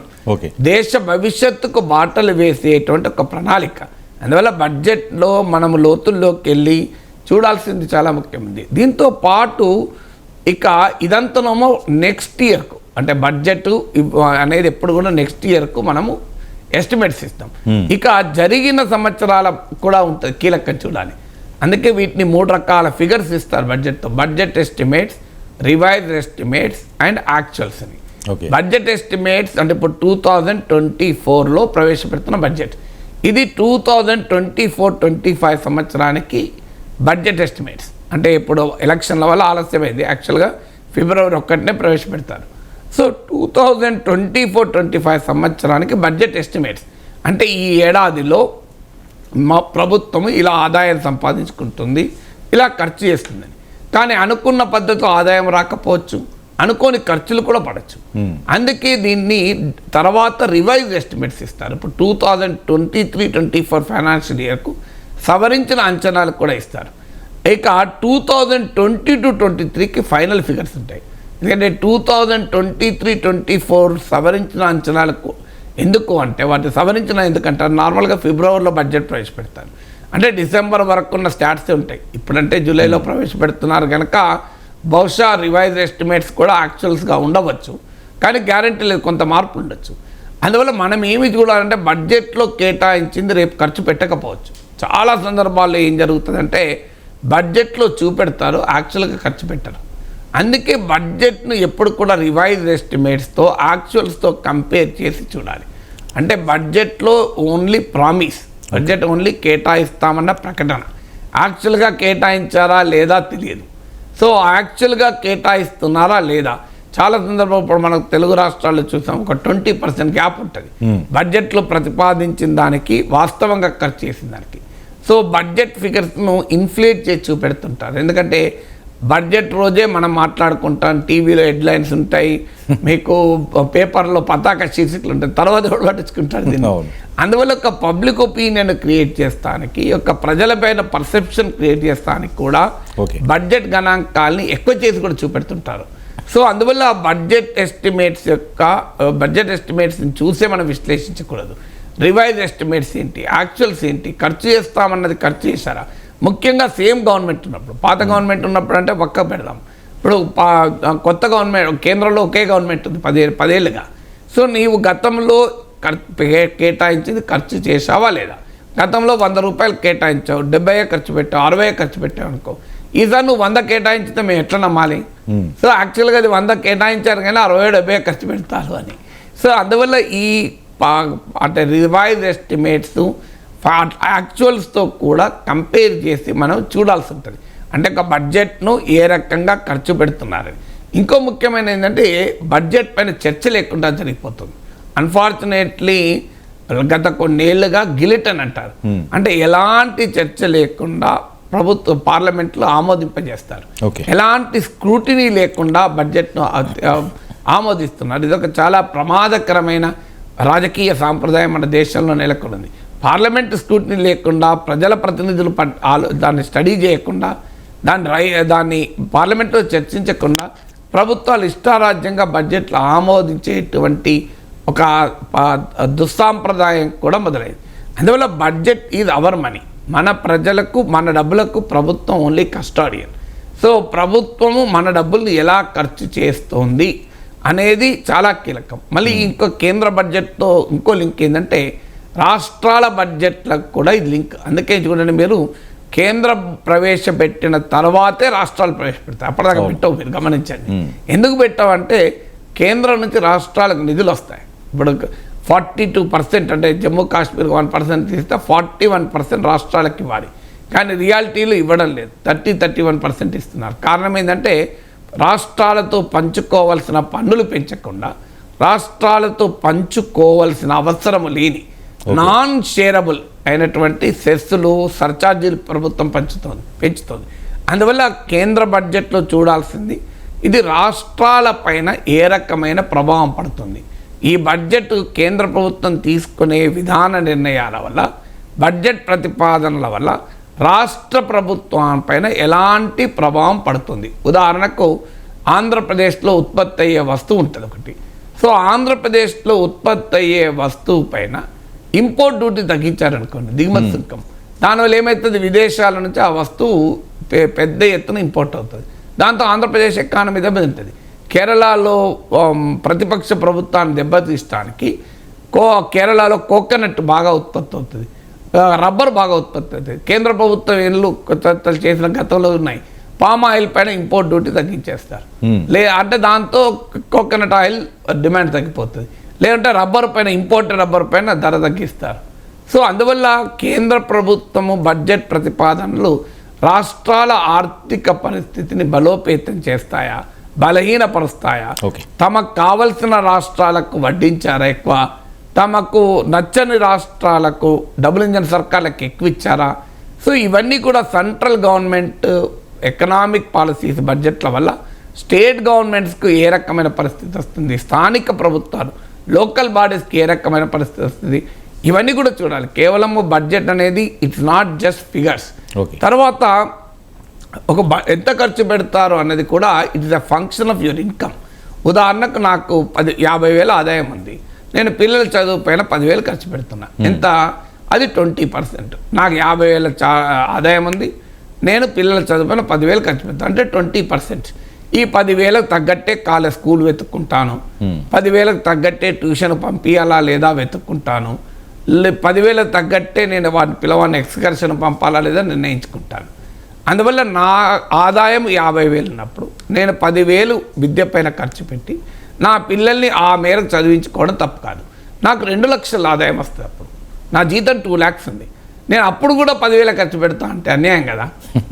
Speaker 2: దేశ భవిష్యత్తుకు బాటలు వేసేటువంటి ఒక ప్రణాళిక. అందువల్ల బడ్జెట్లో మనము లోతుల్లోకి వెళ్ళి చూడాల్సింది చాలా ముఖ్యమైనది. దీంతో పాటు ఇక ఇదంతనేమో నెక్స్ట్ ఇయర్కు, అంటే బడ్జెట్ అనేది ఎప్పుడు కూడా నెక్స్ట్ ఇయర్కు మనము ఎస్టిమేట్స్ ఇస్తాం. ఇక జరిగిన సంవత్సరాల కూడా ఉంటుంది, కీలకం చూడాలి. అందుకే వీటిని 3 రకాల ఫిగర్స్ ఇస్తారు బడ్జెట్తో, budget estimates, revised estimates and actuals అని. బడ్జెట్ ఎస్టిమేట్స్ అంటే ఇప్పుడు 2024లో ప్రవేశపెడుతున్న బడ్జెట్, ఇది 2024-25 సంవత్సరానికి బడ్జెట్ ఎస్టిమేట్స్. అంటే ఇప్పుడు ఎలక్షన్ల వల్ల ఆలస్యమైంది, యాక్చువల్గా ఫిబ్రవరి 1నే ప్రవేశపెడతారు. సో 2024-25 సంవత్సరానికి బడ్జెట్ ఎస్టిమేట్స్ అంటే ఈ ఏడాదిలో మా ప్రభుత్వం ఇలా ఆదాయం సంపాదించుకుంటుంది, ఇలా ఖర్చు చేస్తుందని. కానీ అనుకున్న పద్ధతిలో ఆదాయం రాకపోవచ్చు, అనుకోని ఖర్చులు కూడా పడవచ్చు. అందుకే దీన్ని తర్వాత రివైజ్ ఎస్టిమేట్స్ ఇస్తారు. ఇప్పుడు 2023-24 ఫైనాన్షియల్ ఇయర్కు సవరించిన అంచనాలు కూడా ఇస్తారు. ఇక 2022-23కి ఫైనల్ ఫిగర్స్ ఉంటాయి. ఎందుకంటే 2023-24 సవరించిన అంచనాలకు ఎందుకు అంటే వాటి సవరించిన ఎందుకంటే నార్మల్గా ఫిబ్రవరిలో బడ్జెట్ ప్రవేశపెడతారు. అంటే డిసెంబర్ వరకు ఉన్న స్టాట్స్ ఉంటాయి. ఇప్పుడంటే జూలైలో ప్రవేశపెడుతున్నారు కనుక బహుశా రివైజ్ ఎస్టిమేట్స్ కూడా యాక్చువల్స్గా ఉండవచ్చు, కానీ గ్యారంటీ లేదు, కొంత మార్పు ఉండొచ్చు. అందువల్ల మనం ఏమి చూడాలంటే బడ్జెట్లో కేటాయించింది రేపు ఖర్చు పెట్టకపోవచ్చు. చాలా సందర్భాల్లో ఏం జరుగుతుందంటే బడ్జెట్లో చూపెడతారు, యాక్చువల్గా ఖర్చు పెట్టరు. అందుకే బడ్జెట్ను ఎప్పుడు కూడా రివైజ్ ఎస్టిమేట్స్తో యాక్చువల్స్తో కంపేర్ చేసి చూడాలి. అంటే బడ్జెట్లో ఓన్లీ ప్రామిస్, బడ్జెట్ ఓన్లీ కేటాయిస్తామన్న ప్రకటన, యాక్చువల్గా కేటాయించారా లేదా తెలియదు. సో యాక్చువల్గా కేటాయిస్తున్నారా లేదా, చాలా సందర్భం ఇప్పుడు మనకు తెలుగు రాష్ట్రాల్లో చూసాం ఒక 20% గ్యాప్ ఉంటుంది బడ్జెట్లో ప్రతిపాదించిన దానికి వాస్తవంగా ఖర్చు చేసిన దానికి. సో బడ్జెట్ ఫిగర్స్ను ఇన్ఫ్లేట్ చేసి చూపెడుతుంటారు. ఎందుకంటే బడ్జెట్ రోజే మనం మాట్లాడుకుంటాం, టీవీలో హెడ్లైన్స్ ఉంటాయి, మీకు పేపర్లో పతాక శీర్షికలు ఉంటాయి, తర్వాత కూడా పట్టించుకుంటారు దీన్ని. అందువల్ల ఒక పబ్లిక్ ఒపీనియన్ క్రియేట్ చేస్తానికి, ఒక ప్రజలపైన పర్సెప్షన్ క్రియేట్ చేస్తానికి కూడా బడ్జెట్ గణాంకాలని ఎక్కువ చేసి కూడా చూపెడుతుంటారు. సో అందువల్ల బడ్జెట్ ఎస్టిమేట్స్ని చూసే మనం విశ్లేషించకూడదు. రివైజ్ ఎస్టిమేట్స్ ఏంటి, యాక్చువల్స్ ఏంటి, ఖర్చు చేస్తామన్నది ఖర్చు చేశారా, ముఖ్యంగా సేమ్ గవర్నమెంట్ ఉన్నప్పుడు, పాత గవర్నమెంట్ ఉన్నప్పుడు అంటే పక్క పెడదాం. ఇప్పుడు కొత్త గవర్నమెంట్, కేంద్రంలో ఒకే గవర్నమెంట్ ఉంది 10 ఏళ్ళుగా. సో నీవు గతంలో కేటాయించింది ఖర్చు చేసావా లేదా, గతంలో 100 రూపాయలు కేటాయించావు, 70 ఖర్చు పెట్టావు, 60 ఖర్చు పెట్టావు అనుకో, ఈసారి నువ్వు 100 కేటాయించితే మేము ఎట్లా నమ్మాలి? సో యాక్చువల్గా అది 100 కేటాయించారు కానీ 60-70 ఖర్చు పెడతారు అని. సో అందువల్ల ఈ అంటే రివైజ్ ఎస్టిమేట్స్ యాక్చువల్స్తో కూడా కంపేర్ చేసి మనం చూడాల్సి ఉంటుంది. అంటే ఒక బడ్జెట్ను ఏ రకంగా ఖర్చు పెడుతున్నారని. ఇంకో ముఖ్యమైన ఏంటంటే బడ్జెట్ పైన చర్చ లేకుండా జరిగిపోతుంది. అన్ఫార్చునేట్లీ గత కొన్నేళ్లుగా గిలిటన్ అంటారు, అంటే ఎలాంటి చర్చ లేకుండా ప్రభుత్వ పార్లమెంట్లో ఆమోదింపజేస్తారు, ఎలాంటి స్క్రూటినీ లేకుండా బడ్జెట్ను ఆమోదిస్తున్నారు. ఇది ఒక చాలా ప్రమాదకరమైన రాజకీయ సాంప్రదాయం మన దేశంలో నెలకొంది. పార్లమెంట్ స్క్రూటినీ లేకుండా, ప్రజల ప్రతినిధులు దాన్ని స్టడీ చేయకుండా, దాన్ని పార్లమెంట్లో చర్చించకుండా ప్రభుత్వాలు ఇష్టారాజ్యంగా బడ్జెట్లు ఆమోదించేటువంటి ఒక దుస్సాంప్రదాయం కూడా మొదలైంది. అందువల్ల బడ్జెట్ ఈజ్ అవర్ మనీ, మన ప్రజలకు మన డబ్బులకు ప్రభుత్వం ఓన్లీ కస్టాడియన్. సో ప్రభుత్వము మన డబ్బుల్ని ఎలా ఖర్చు చేస్తోంది అనేది చాలా కీలకం. మళ్ళీ ఇంకో కేంద్ర బడ్జెట్తో ఇంకో లింక్ ఏంటంటే రాష్ట్రాల బడ్జెట్లకు కూడా ఇది లింక్. అందుకే చూడండి, మీరు కేంద్రం ప్రవేశపెట్టిన తర్వాతే రాష్ట్రాలు ప్రవేశపెడతాయి, అప్పటిదాకా పెట్టవు. మీరు గమనించండి, ఎందుకు పెట్టావంటే కేంద్రం నుంచి రాష్ట్రాలకు నిధులు వస్తాయి. ఇప్పుడు 42% అంటే జమ్మూ కాశ్మీర్ 1% తీస్తే 41% రాష్ట్రాలకు ఇవ్వాలి, కానీ రియాలిటీలో ఇవ్వడం లేదు, 31% ఇస్తున్నారు. కారణం ఏంటంటే రాష్ట్రాలతో పంచుకోవాల్సిన పన్నులు పెంచకుండా, రాష్ట్రాలతో పంచుకోవాల్సిన అవసరం లేని నాన్ షేరబుల్ అయినటువంటి సెస్సులు, సర్ఛార్జీలు ప్రభుత్వం పెంచుతోంది. అందువల్ల కేంద్ర బడ్జెట్లో చూడాల్సింది ఇది రాష్ట్రాల పైన ఏ రకమైన ప్రభావం పడుతుంది. ఈ బడ్జెట్ కేంద్ర ప్రభుత్వం తీసుకునే విధాన నిర్ణయాల వల్ల, బడ్జెట్ ప్రతిపాదనల వల్ల రాష్ట్ర ప్రభుత్వం పైన ఎలాంటి ప్రభావం పడుతుంది. ఉదాహరణకు ఆంధ్రప్రదేశ్లో ఉత్పత్తి అయ్యే వస్తువు ఉంటుంది ఒకటి. సో ఆంధ్రప్రదేశ్లో ఉత్పత్తి అయ్యే వస్తువు పైన ఇంపోర్ట్ డ్యూటీ తగ్గించారనుకోండి, దిగుమతి సుంకం, దానివల్ల ఏమవుతుంది, విదేశాల నుంచి ఆ వస్తువు పెద్ద ఎత్తున ఇంపోర్ట్ అవుతుంది. దాంతో ఆంధ్రప్రదేశ్ ఎకానమీ దెబ్బతింటుంది. కేరళలో ప్రతిపక్ష ప్రభుత్వాన్ని దెబ్బతీయడానికి కేరళలో కోకోనట్ బాగా ఉత్పత్తి అవుతుంది, రబ్బర్ బాగా ఉత్పత్తి అవుతుంది. కేంద్ర ప్రభుత్వం ఏళ్ళు చేసిన గతంలో ఉన్నాయి, పామ్ ఆయిల్ పైన ఇంపోర్ట్ డ్యూటీ తగ్గించేస్తారు. అంటే దాంతో కోకోనట్ ఆయిల్ డిమాండ్ తగ్గిపోతుంది. లేదంటే రబ్బర్ పైన, ఇంపోర్టెడ్ రబ్బర్ పైన ధర తగ్గిస్తారు. సో అందువల్ల కేంద్ర ప్రభుత్వము బడ్జెట్ ప్రతిపాదనలు రాష్ట్రాల ఆర్థిక పరిస్థితిని బలోపేతం చేస్తాయా, బలహీనపరుస్తాయా, తమకు కావలసిన రాష్ట్రాలకు వడ్డించారా ఎక్కువ, తమకు నచ్చని రాష్ట్రాలకు డబుల్ ఇంజన్ సర్కార్లకు ఎక్కువ ఇచ్చారా. సో ఇవన్నీ కూడా సెంట్రల్ గవర్నమెంట్ ఎకనామిక్ పాలసీస్ బడ్జెట్ల వల్ల స్టేట్ గవర్నమెంట్స్కు ఏ రకమైన పరిస్థితి వస్తుంది, స్థానిక ప్రభుత్వాలు లోకల్ బాడీస్కి ఏ రకమైన పరిస్థితి వస్తుంది, ఇవన్నీ కూడా చూడాలి. కేవలము బడ్జెట్ అనేది ఇట్స్ నాట్ జస్ట్ ఫిగర్స్. తర్వాత ఎంత ఖర్చు పెడతారు అన్నది కూడా it is a function of your income. ఉదాహరణకు నాకు 50,000 ఆదాయం ఉంది, నేను పిల్లల చదువు పైన 10,000 ఖర్చు పెడుతున్నా. ఎంత? అది 20%. నాకు 50,000 ఆదాయం ఉంది, నేను పిల్లల చదువు పైన 10,000 ఖర్చు పెడతాను, అంటే 20%. ఈ 10,000కు తగ్గట్టే కాలేజ్ స్కూల్ వెతుక్కుంటాను, 10,000కు తగ్గట్టే ట్యూషన్ పంపించాలా లేదా వెతుక్కుంటాను, 10,000కు తగ్గట్టే నేను పిల్లవాడిని ఎక్స్కర్షన్ పంపాలా లేదా నిర్ణయించుకుంటాను. అందువల్ల నా ఆదాయం 50,000 ఉన్నప్పుడు నేను 10,000 విద్య పైన ఖర్చు పెట్టి నా పిల్లల్ని ఆ మేరకు చదివించుకోవడం తప్పు కాదు. నాకు 2 లక్షల ఆదాయం వస్తుంది, అప్పుడు నా జీతం 2 lakhs ఉంది, నేను అప్పుడు కూడా 10,000 ఖర్చు పెడతా అంటే అన్యాయం కదా.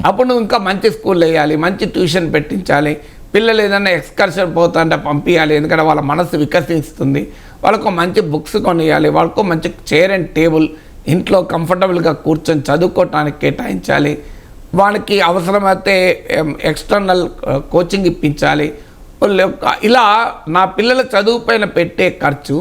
Speaker 2: అప్పుడు నువ్వు ఇంకా మంచి స్కూల్ వేయాలి, మంచి ట్యూషన్ పెట్టించాలి, పిల్లలు ఏదైనా ఎక్స్కర్షన్ పోతా అంటే పంపించాలి, ఎందుకంటే వాళ్ళ మనసు వికసిస్తుంది, వాళ్ళకు మంచి బుక్స్ కొనియాలి, వాళ్ళకు మంచి చైర్ అండ్ టేబుల్ ఇంట్లో కంఫర్టబుల్గా కూర్చొని చదువుకోవటానికి కేటాయించాలి, వాళ్ళకి అవసరమైతే ఎక్స్టర్నల్ కోచింగ్ ఇప్పించాలి. ఇలా నా పిల్లల చదువు పైన పెట్టే ఖర్చు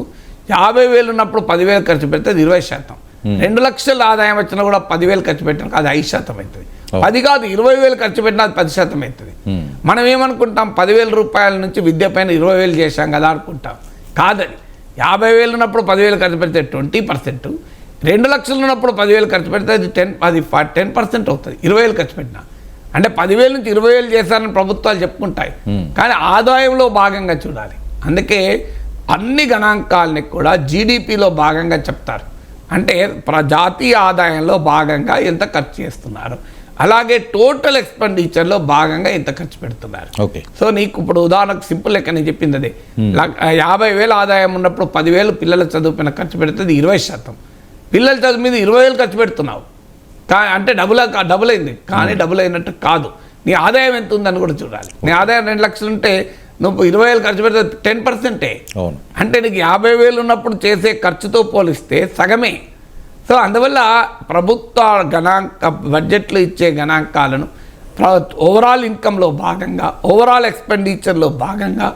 Speaker 2: 50,000 ఉన్నప్పుడు 10,000 ఖర్చు పెడితే అది 20%. 2 లక్షల ఆదాయం వచ్చినా కూడా 10,000 ఖర్చు పెట్టినా అది 5% అవుతుంది. 10 కాదు 20,000 ఖర్చు పెట్టినా అది 10% అవుతుంది. మనం ఏమనుకుంటాం, 10,000 రూపాయల నుంచి విద్య పైన 20,000 చేశాం కదా అనుకుంటాం. కాదని 50,000 ఉన్నప్పుడు 10,000 ఖర్చు పెడితే 20%, 2 లక్షలు ఉన్నప్పుడు 10,000 ఖర్చు పెడితే అది 10% అవుతుంది. 20,000 ఖర్చు పెట్టినా అంటే 10,000 నుంచి 20,000 చేశారని ప్రభుత్వాలు చెప్పుకుంటాయి, కానీ ఆదాయంలో భాగంగా చూడాలి. అందుకే అన్ని గణాంకాలని కూడా జీడిపిలో భాగంగా చెప్తారు. అంటే జాతీయ ఆదాయంలో భాగంగా ఎంత ఖర్చు చేస్తున్నారు, అలాగే టోటల్ ఎక్స్పెండిచర్లో భాగంగా ఎంత ఖర్చు పెడుతున్నారు. సో నీకు ఇప్పుడు ఉదాహరణకు సింపుల్ లెక్క నేను చెప్పింది అదే, 50,000 ఆదాయం ఉన్నప్పుడు 10,000 పిల్లల చదువు పైన ఖర్చు పెడితే 20%. పిల్లల చదువు మీద 20,000 ఖర్చు పెడుతున్నావు, అంటే డబుల్ అయింది, కానీ డబుల్ అయినట్టు కాదు. నీ ఆదాయం ఎంత ఉందని కూడా చూడాలి. నీ ఆదాయం 2 లక్షలు ఉంటే నువ్వు 20,000 ఖర్చు పెడితే 10%. అంటే నీకు 50,000 ఉన్నప్పుడు చేసే ఖర్చుతో పోలిస్తే సగమే. సో అందువల్ల ప్రభుత్వ బడ్జెట్లు ఇచ్చే గణాంకాలను ఓవరాల్ ఇన్కంలో భాగంగా, ఓవరాల్ ఎక్స్పెండిచర్లో భాగంగా,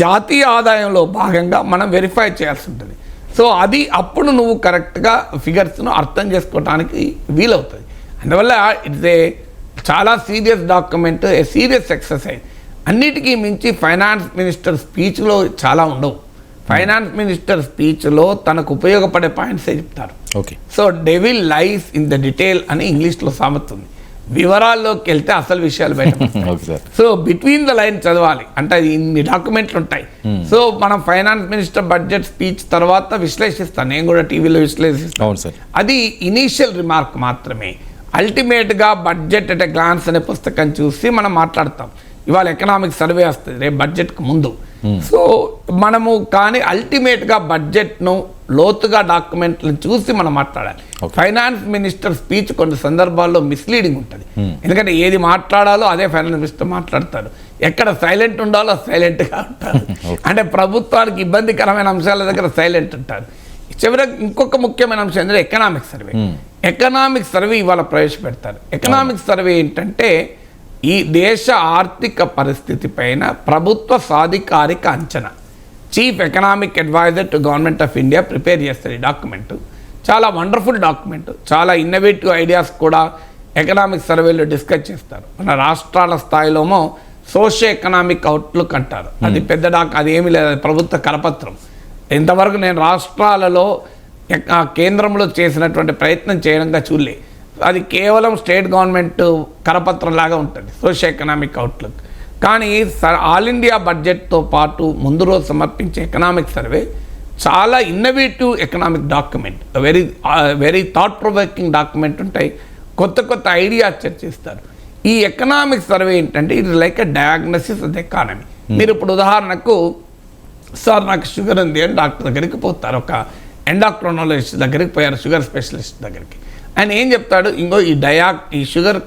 Speaker 2: జాతీయ ఆదాయంలో భాగంగా మనం వెరిఫై చేయాల్సి ఉంటుంది. సో అది అప్పుడు నువ్వు కరెక్ట్గా ఫిగర్స్ను అర్థం చేసుకోవడానికి వీలవుతుంది. అందువల్ల ఇట్స్ చాలా సీరియస్ డాక్యుమెంట్, సీరియస్ ఎక్సర్సైజ్. అన్నిటికీ మించి ఫైనాన్స్ మినిస్టర్ స్పీచ్లో చాలా ఉండవు. ఫైనాన్స్ మినిస్టర్ స్పీచ్లో తనకు ఉపయోగపడే పాయింట్సే చెప్తారు. So devil lies in the detail అని ఇంగ్లీష్లో సామెత ఉంది. వివరాల్లోకి వెళ్తే అసలు విషయాలు బయట. సో బిట్వీన్ ద లైన్ చదవాలి, అంటే అది ఇన్ని డాక్యుమెంట్లు ఉంటాయి. సో మనం ఫైనాన్స్ మినిస్టర్ బడ్జెట్ స్పీచ్ తర్వాత విశ్లేషిస్తాను, నేను కూడా టీవీలో విశ్లేషిస్తాను. అది ఇనీషియల్ రిమార్క్ మాత్రమే. అల్టిమేట్గా బడ్జెట్ అట్ ఎ గ్లాన్స్ అనే పుస్తకం చూసి మనం మాట్లాడతాం. ఇవాళ ఎకనామిక్ సర్వే వస్తుంది రేపు బడ్జెట్కి ముందు. సో మనము కానీ అల్టిమేట్గా బడ్జెట్ను లోతుగా డాక్యుమెంట్లను చూసి మనం మాట్లాడాలి. ఫైనాన్స్ మినిస్టర్ స్పీచ్ కొన్ని సందర్భాల్లో మిస్లీడింగ్ ఉంటుంది, ఎందుకంటే ఏది మాట్లాడాలో అదే ఫైనాన్స్ మినిస్టర్ మాట్లాడతారు, ఎక్కడ సైలెంట్ ఉండాలో సైలెంట్గా ఉంటారు. అంటే ప్రభుత్వానికి ఇబ్బందికరమైన అంశాల దగ్గర సైలెంట్ ఉంటారు. చివరికి ఇంకొక ముఖ్యమైన అంశం ఏంటంటే ఎకనామిక్ సర్వే. ఎకనామిక్ సర్వే ఇవాళ ప్రవేశపెడతారు. ఎకనామిక్ సర్వే ఏంటంటే ఈ దేశ ఆర్థిక పరిస్థితి పైన ప్రభుత్వ సాధికారిక అంచనా. Chief economic adviser to government of India prepare చేస్తారు ఈ డాక్యుమెంట్. చాలా వండర్ఫుల్ డాక్యుమెంట్, చాలా ఇన్నోవేటివ్ ఐడియాస్ కూడా ఎకనామిక్ సర్వేలో డిస్కస్ చేస్తారు. మన రాష్ట్రాల స్థాయిలోమో సోషియో ఎకనామిక్ అవుట్లుక్ అంటారు, అది పెద్ద అది ఏమీ లేదు, అది ప్రభుత్వ కరపత్రం. ఇంతవరకు నేను రాష్ట్రాలలో కేంద్రంలో చేసినటువంటి ప్రయత్నం చేయడంగా చూడలే, అది కేవలం స్టేట్ గవర్నమెంట్ కరపత్రం లాగా ఉంటుంది సోషియో ఎకనామిక్ అవుట్లుక్. కానీ ఆల్ ఇండియా బడ్జెట్తో పాటు ముందు రోజు సమర్పించే ఎకనామిక్ సర్వే చాలా innovative economic document, very thought provoking document ఉంటాయి, కొత్త కొత్త ఐడియాస్ చర్చిస్తారు. ఈ ఎకనామిక్ సర్వే ఏంటంటే ఇది like a diagnosis of the economy. మీరు ఇప్పుడు ఉదాహరణకు సార్ నాకు షుగర్ ఉంది అని డాక్టర్ దగ్గరికి పోతారు, ఒక ఎండాక్రోనాలజిస్ట్ దగ్గరికి పోయారు, షుగర్ స్పెషలిస్ట్ దగ్గరికి. ఆయన ఏం చెప్తాడు, ఇంకో ఈ షుగర్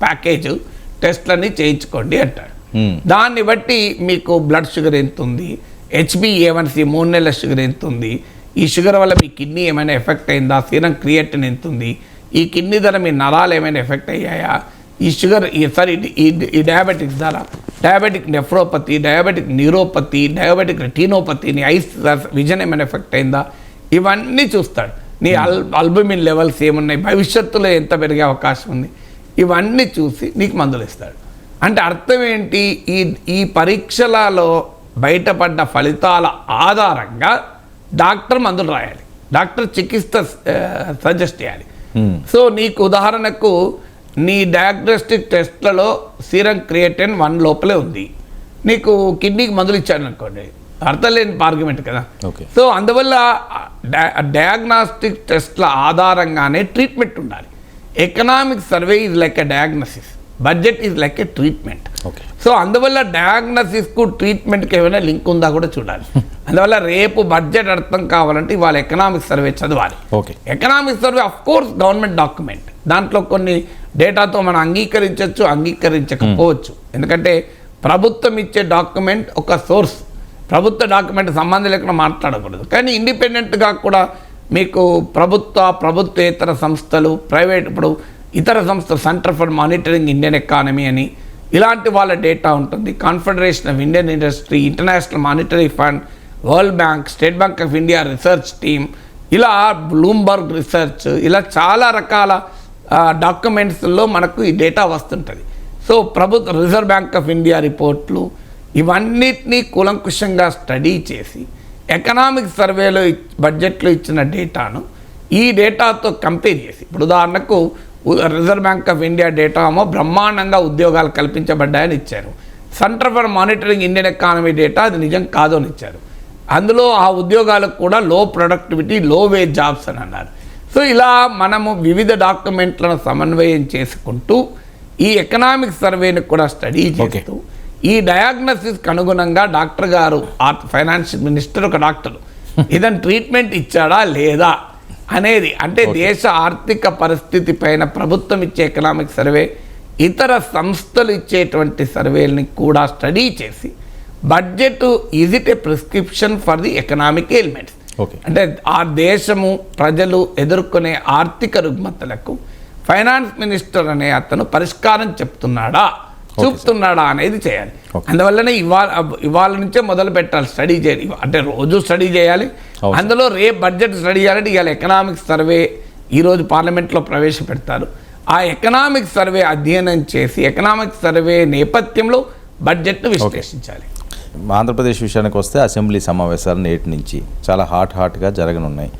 Speaker 2: ప్యాకేజ్ టెస్ట్లన్నీ చేయించుకోండి అంటాడు. దాన్ని బట్టి మీకు బ్లడ్ షుగర్ ఎంత ఉంది, HbA1c 3 నెలల షుగర్ ఎంత ఉంది, ఈ షుగర్ వల్ల మీ కిడ్నీ ఏమైనా ఎఫెక్ట్ అయిందా, సీరం క్రియేటిన్ ఎంత ఉంది, ఈ కిడ్నీ ద్వారా మీ నరాలు ఏమైనా ఎఫెక్ట్ అయ్యాయా, ఈ షుగర్ ఈ డయాబెటిక్స్ ద్వారా diabetic nephropathy, diabetic neuropathy, diabetic retinopathy, నీ ఐస్ విజన్ ఏమైనా ఎఫెక్ట్ అయిందా, ఇవన్నీ చూస్తాడు. నీ అల్బుమిన్ లెవెల్స్ ఏమున్నాయి, భవిష్యత్తులో ఎంత పెరిగే అవకాశం ఉంది, ఇవన్నీ చూసి నీకు మందులు ఇస్తాడు. అంటే అర్థం ఏంటి, ఈ పరీక్షలలో బయటపడ్డ ఫలితాల ఆధారంగా డాక్టర్ మందులు రాయాలి, డాక్టర్ చికిత్స సజెస్ట్ చేయాలి. సో నీకు ఉదాహరణకు నీ డయాగ్నోస్టిక్ టెస్ట్లలో సీరం క్రియేటిన్ 1 లోపలే ఉంది, నీకు కిడ్నీకి మందులు ఇచ్చాడు అనుకోండి, అర్థం లేని ఆర్గ్యుమెంట్ కదా. సో అందువల్ల డయాగ్నాస్టిక్ టెస్ట్ల ఆధారంగానే ట్రీట్మెంట్ ఉండాలి. Economic survey is like a diagnosis, budget is like a treatment. So అందువల్ల డయాగ్నోసిస్కు ట్రీట్మెంట్కి ఏమైనా లింక్ ఉందా కూడా చూడాలి. అందువల్ల రేపు బడ్జెట్ అర్థం కావాలంటే ఇవాళ ఎకనామిక్ సర్వే చదవాలి. Economic survey of course government document, దాంట్లో కొన్ని డేటాతో మనం అంగీకరించవచ్చు, అంగీకరించకపోవచ్చు. ఎందుకంటే ప్రభుత్వం ఇచ్చే డాక్యుమెంట్ ఒక సోర్స్, ప్రభుత్వ డాక్యుమెంట్ సంబంధం లేకుండా మాట్లాడకూడదు. కానీ ఇండిపెండెంట్గా కూడా మీకు ప్రభుత్వేతర సంస్థలు, ప్రైవేట్, ఇప్పుడు ఇతర సంస్థలు, centre for monitoring Indian economy అని ఇలాంటి వాళ్ళ డేటా ఉంటుంది, confederation of Indian industry, international monetary fund, world bank, state bank of India research team, ఇలా బ్లూంబర్గ్ రీసెర్చ్, ఇలా చాలా రకాల డాక్యుమెంట్స్లో మనకు ఈ డేటా వస్తుంటుంది. So reserve bank of India రిపోర్ట్లు, ఇవన్నిటినీ కూలంకుషంగా స్టడీ చేసి ఎకనామిక్ సర్వేలో బడ్జెట్లో ఇచ్చిన డేటాను ఈ డేటాతో కంపేర్ చేసి, ఇప్పుడు ఉదాహరణకు reserve bank of India data ఏమో బ్రహ్మాండంగా ఉద్యోగాలు కల్పించబడ్డాయని ఇచ్చారు, centre for monitoring Indian economy data అది నిజం కాదు అని ఇచ్చారు, అందులో ఆ ఉద్యోగాలకు కూడా లో ప్రొడక్టివిటీ, లో వేజ్ జాబ్స్ అని అన్నారు. సో ఇలా మనము వివిధ డాక్యుమెంట్లను సమన్వయం చేసుకుంటూ ఈ ఎకనామిక్ సర్వేని కూడా స్టడీ చేస్తూ ఈ డయాగ్నోసిస్కి అనుగుణంగా డాక్టర్ గారు, ఫైనాన్షియల్ మినిస్టర్ ఒక డాక్టర్, ఇదని ట్రీట్మెంట్ ఇచ్చాడా లేదా అనేది, అంటే దేశ ఆర్థిక పరిస్థితి పైన ప్రభుత్వం ఇచ్చే ఎకనామిక్ సర్వే, ఇతర సంస్థలు ఇచ్చేటువంటి సర్వేలని కూడా స్టడీ చేసి budget is it A prescription for the economic elements. అంటే ఆ దేశము ప్రజలు ఎదుర్కొనే ఆర్థిక రుగ్మతలకు ఫైనాన్స్ మినిస్టర్ అనే అతను పరిష్కారం చూపుతున్నాడా అనేది చేయాలి. అందువల్లనే ఇవాళ నుంచే మొదలు పెట్టాలి స్టడీ చేయాలి, అంటే రోజు స్టడీ చేయాలి. అందులో రేపు బడ్జెట్ స్టడీ చేయాలంటే ఇవాళ ఎకనామిక్స్ సర్వే ఈరోజు పార్లమెంట్లో ప్రవేశపెడతారు. ఆ ఎకనామిక్ సర్వే అధ్యయనం చేసి ఎకనామిక్ సర్వే నేపథ్యంలో బడ్జెట్ను విశ్లేషించాలి.
Speaker 1: ఆంధ్రప్రదేశ్ విషయానికి వస్తే అసెంబ్లీ సమావేశాలు నేటి నుంచి చాలా హాట్గా జరగనున్నాయి.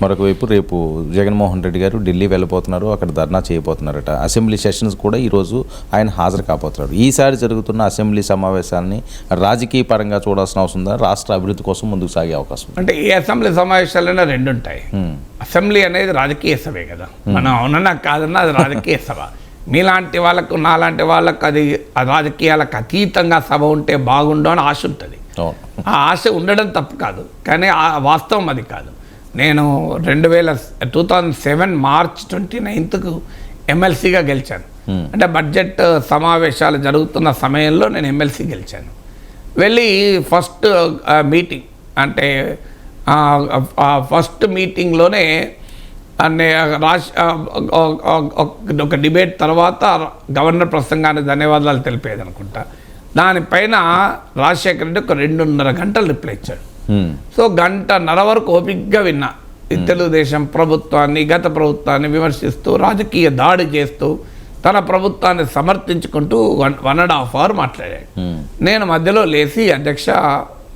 Speaker 1: మరొక వైపు రేపు జగన్మోహన్ రెడ్డి గారు ఢిల్లీ వెళ్ళిపోతున్నారు, అక్కడ ధర్నా చేయబోతున్నారట. అసెంబ్లీ సెషన్స్ కూడా ఈరోజు ఆయన హాజరు కాబోతున్నారు. ఈసారి జరుగుతున్న అసెంబ్లీ సమావేశాలని రాజకీయ పరంగా చూడాల్సిన అవసరం ఉందా, రాష్ట్ర అభివృద్ధి కోసం ముందుకు సాగే అవకాశం?
Speaker 2: అంటే ఏ అసెంబ్లీ సమావేశాలైనా రెండు ఉంటాయి. అసెంబ్లీ అనేది రాజకీయ సభే కదా, మనం అవునన్నా కాదన్నా అది రాజకీయ సభ. మీలాంటి వాళ్ళకు, నాలాంటి వాళ్ళకు అది రాజకీయాలకు అతీతంగా సభ ఉంటే బాగుండు అని ఆశ ఉంటుంది. ఆ ఆశ ఉండడం తప్పు కాదు, కానీ ఆ వాస్తవం అది కాదు. నేను 2007 మార్చ్ 29కు ఎమ్మెల్సీగా గెలిచాను. అంటే బడ్జెట్ సమావేశాలు జరుగుతున్న సమయంలో నేను ఎమ్మెల్సీ గెలిచాను. వెళ్ళి ఫస్ట్ మీటింగ్, అంటే ఫస్ట్ మీటింగ్లోనే ఒక డిబేట్ తర్వాత గవర్నర్ ప్రసంగానికి ధన్యవాదాలు తెలిపేది అనుకుంటా. దానిపైన రాజశేఖర రెడ్డి ఒక 2.5 గంటలు రిప్లై ఇచ్చాడు. సో 1.5 వరకు ఓపికగా విన్నా. తెలుగుదేశం ప్రభుత్వాన్ని, గత ప్రభుత్వాన్ని విమర్శిస్తూ, రాజకీయ దాడి చేస్తూ, తన ప్రభుత్వాన్ని సమర్థించుకుంటూ 1.5 అవర్ మాట్లాడాడు. నేను మధ్యలో లేచి, అధ్యక్ష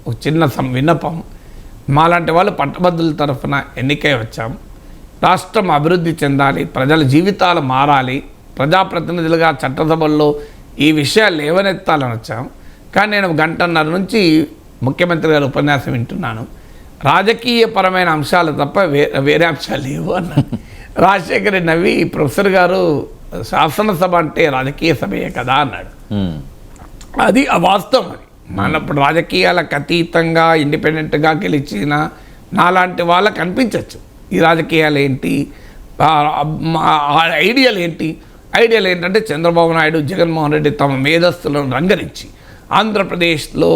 Speaker 2: ఒక చిన్న విన్నపం, మాలాంటి వాళ్ళు పట్టభద్రుల తరఫున ఎన్నికై వచ్చాం, రాష్ట్రం అభివృద్ధి చెందాలి, ప్రజల జీవితాలు మారాలి, ప్రజాప్రతినిధులుగా చట్టసభల్లో ఈ విషయాలు లేవనెత్తాలని వచ్చాం. కానీ నేను 1.5 నుంచి ముఖ్యమంత్రి గారి ఉపన్యాసం వింటున్నాను, రాజకీయపరమైన అంశాలు తప్ప వేరే అంశాలు లేవు అన్నాడు. రాజశేఖర్ నవ్వి, ప్రొఫెసర్ గారు శాసనసభ అంటే రాజకీయ సభయే కదా అన్నాడు. అది వాస్తవం. అది మనప్పుడు రాజకీయాలకు అతీతంగా ఇండిపెండెంట్గా గెలిచిన నాలాంటి వాళ్ళకి అనిపించవచ్చు ఈ రాజకీయాలు ఏంటి, ఐడియాలు ఏంటంటే చంద్రబాబు నాయుడు, జగన్మోహన్ రెడ్డి తమ మేధస్సులను రంగరించి ఆంధ్రప్రదేశ్లో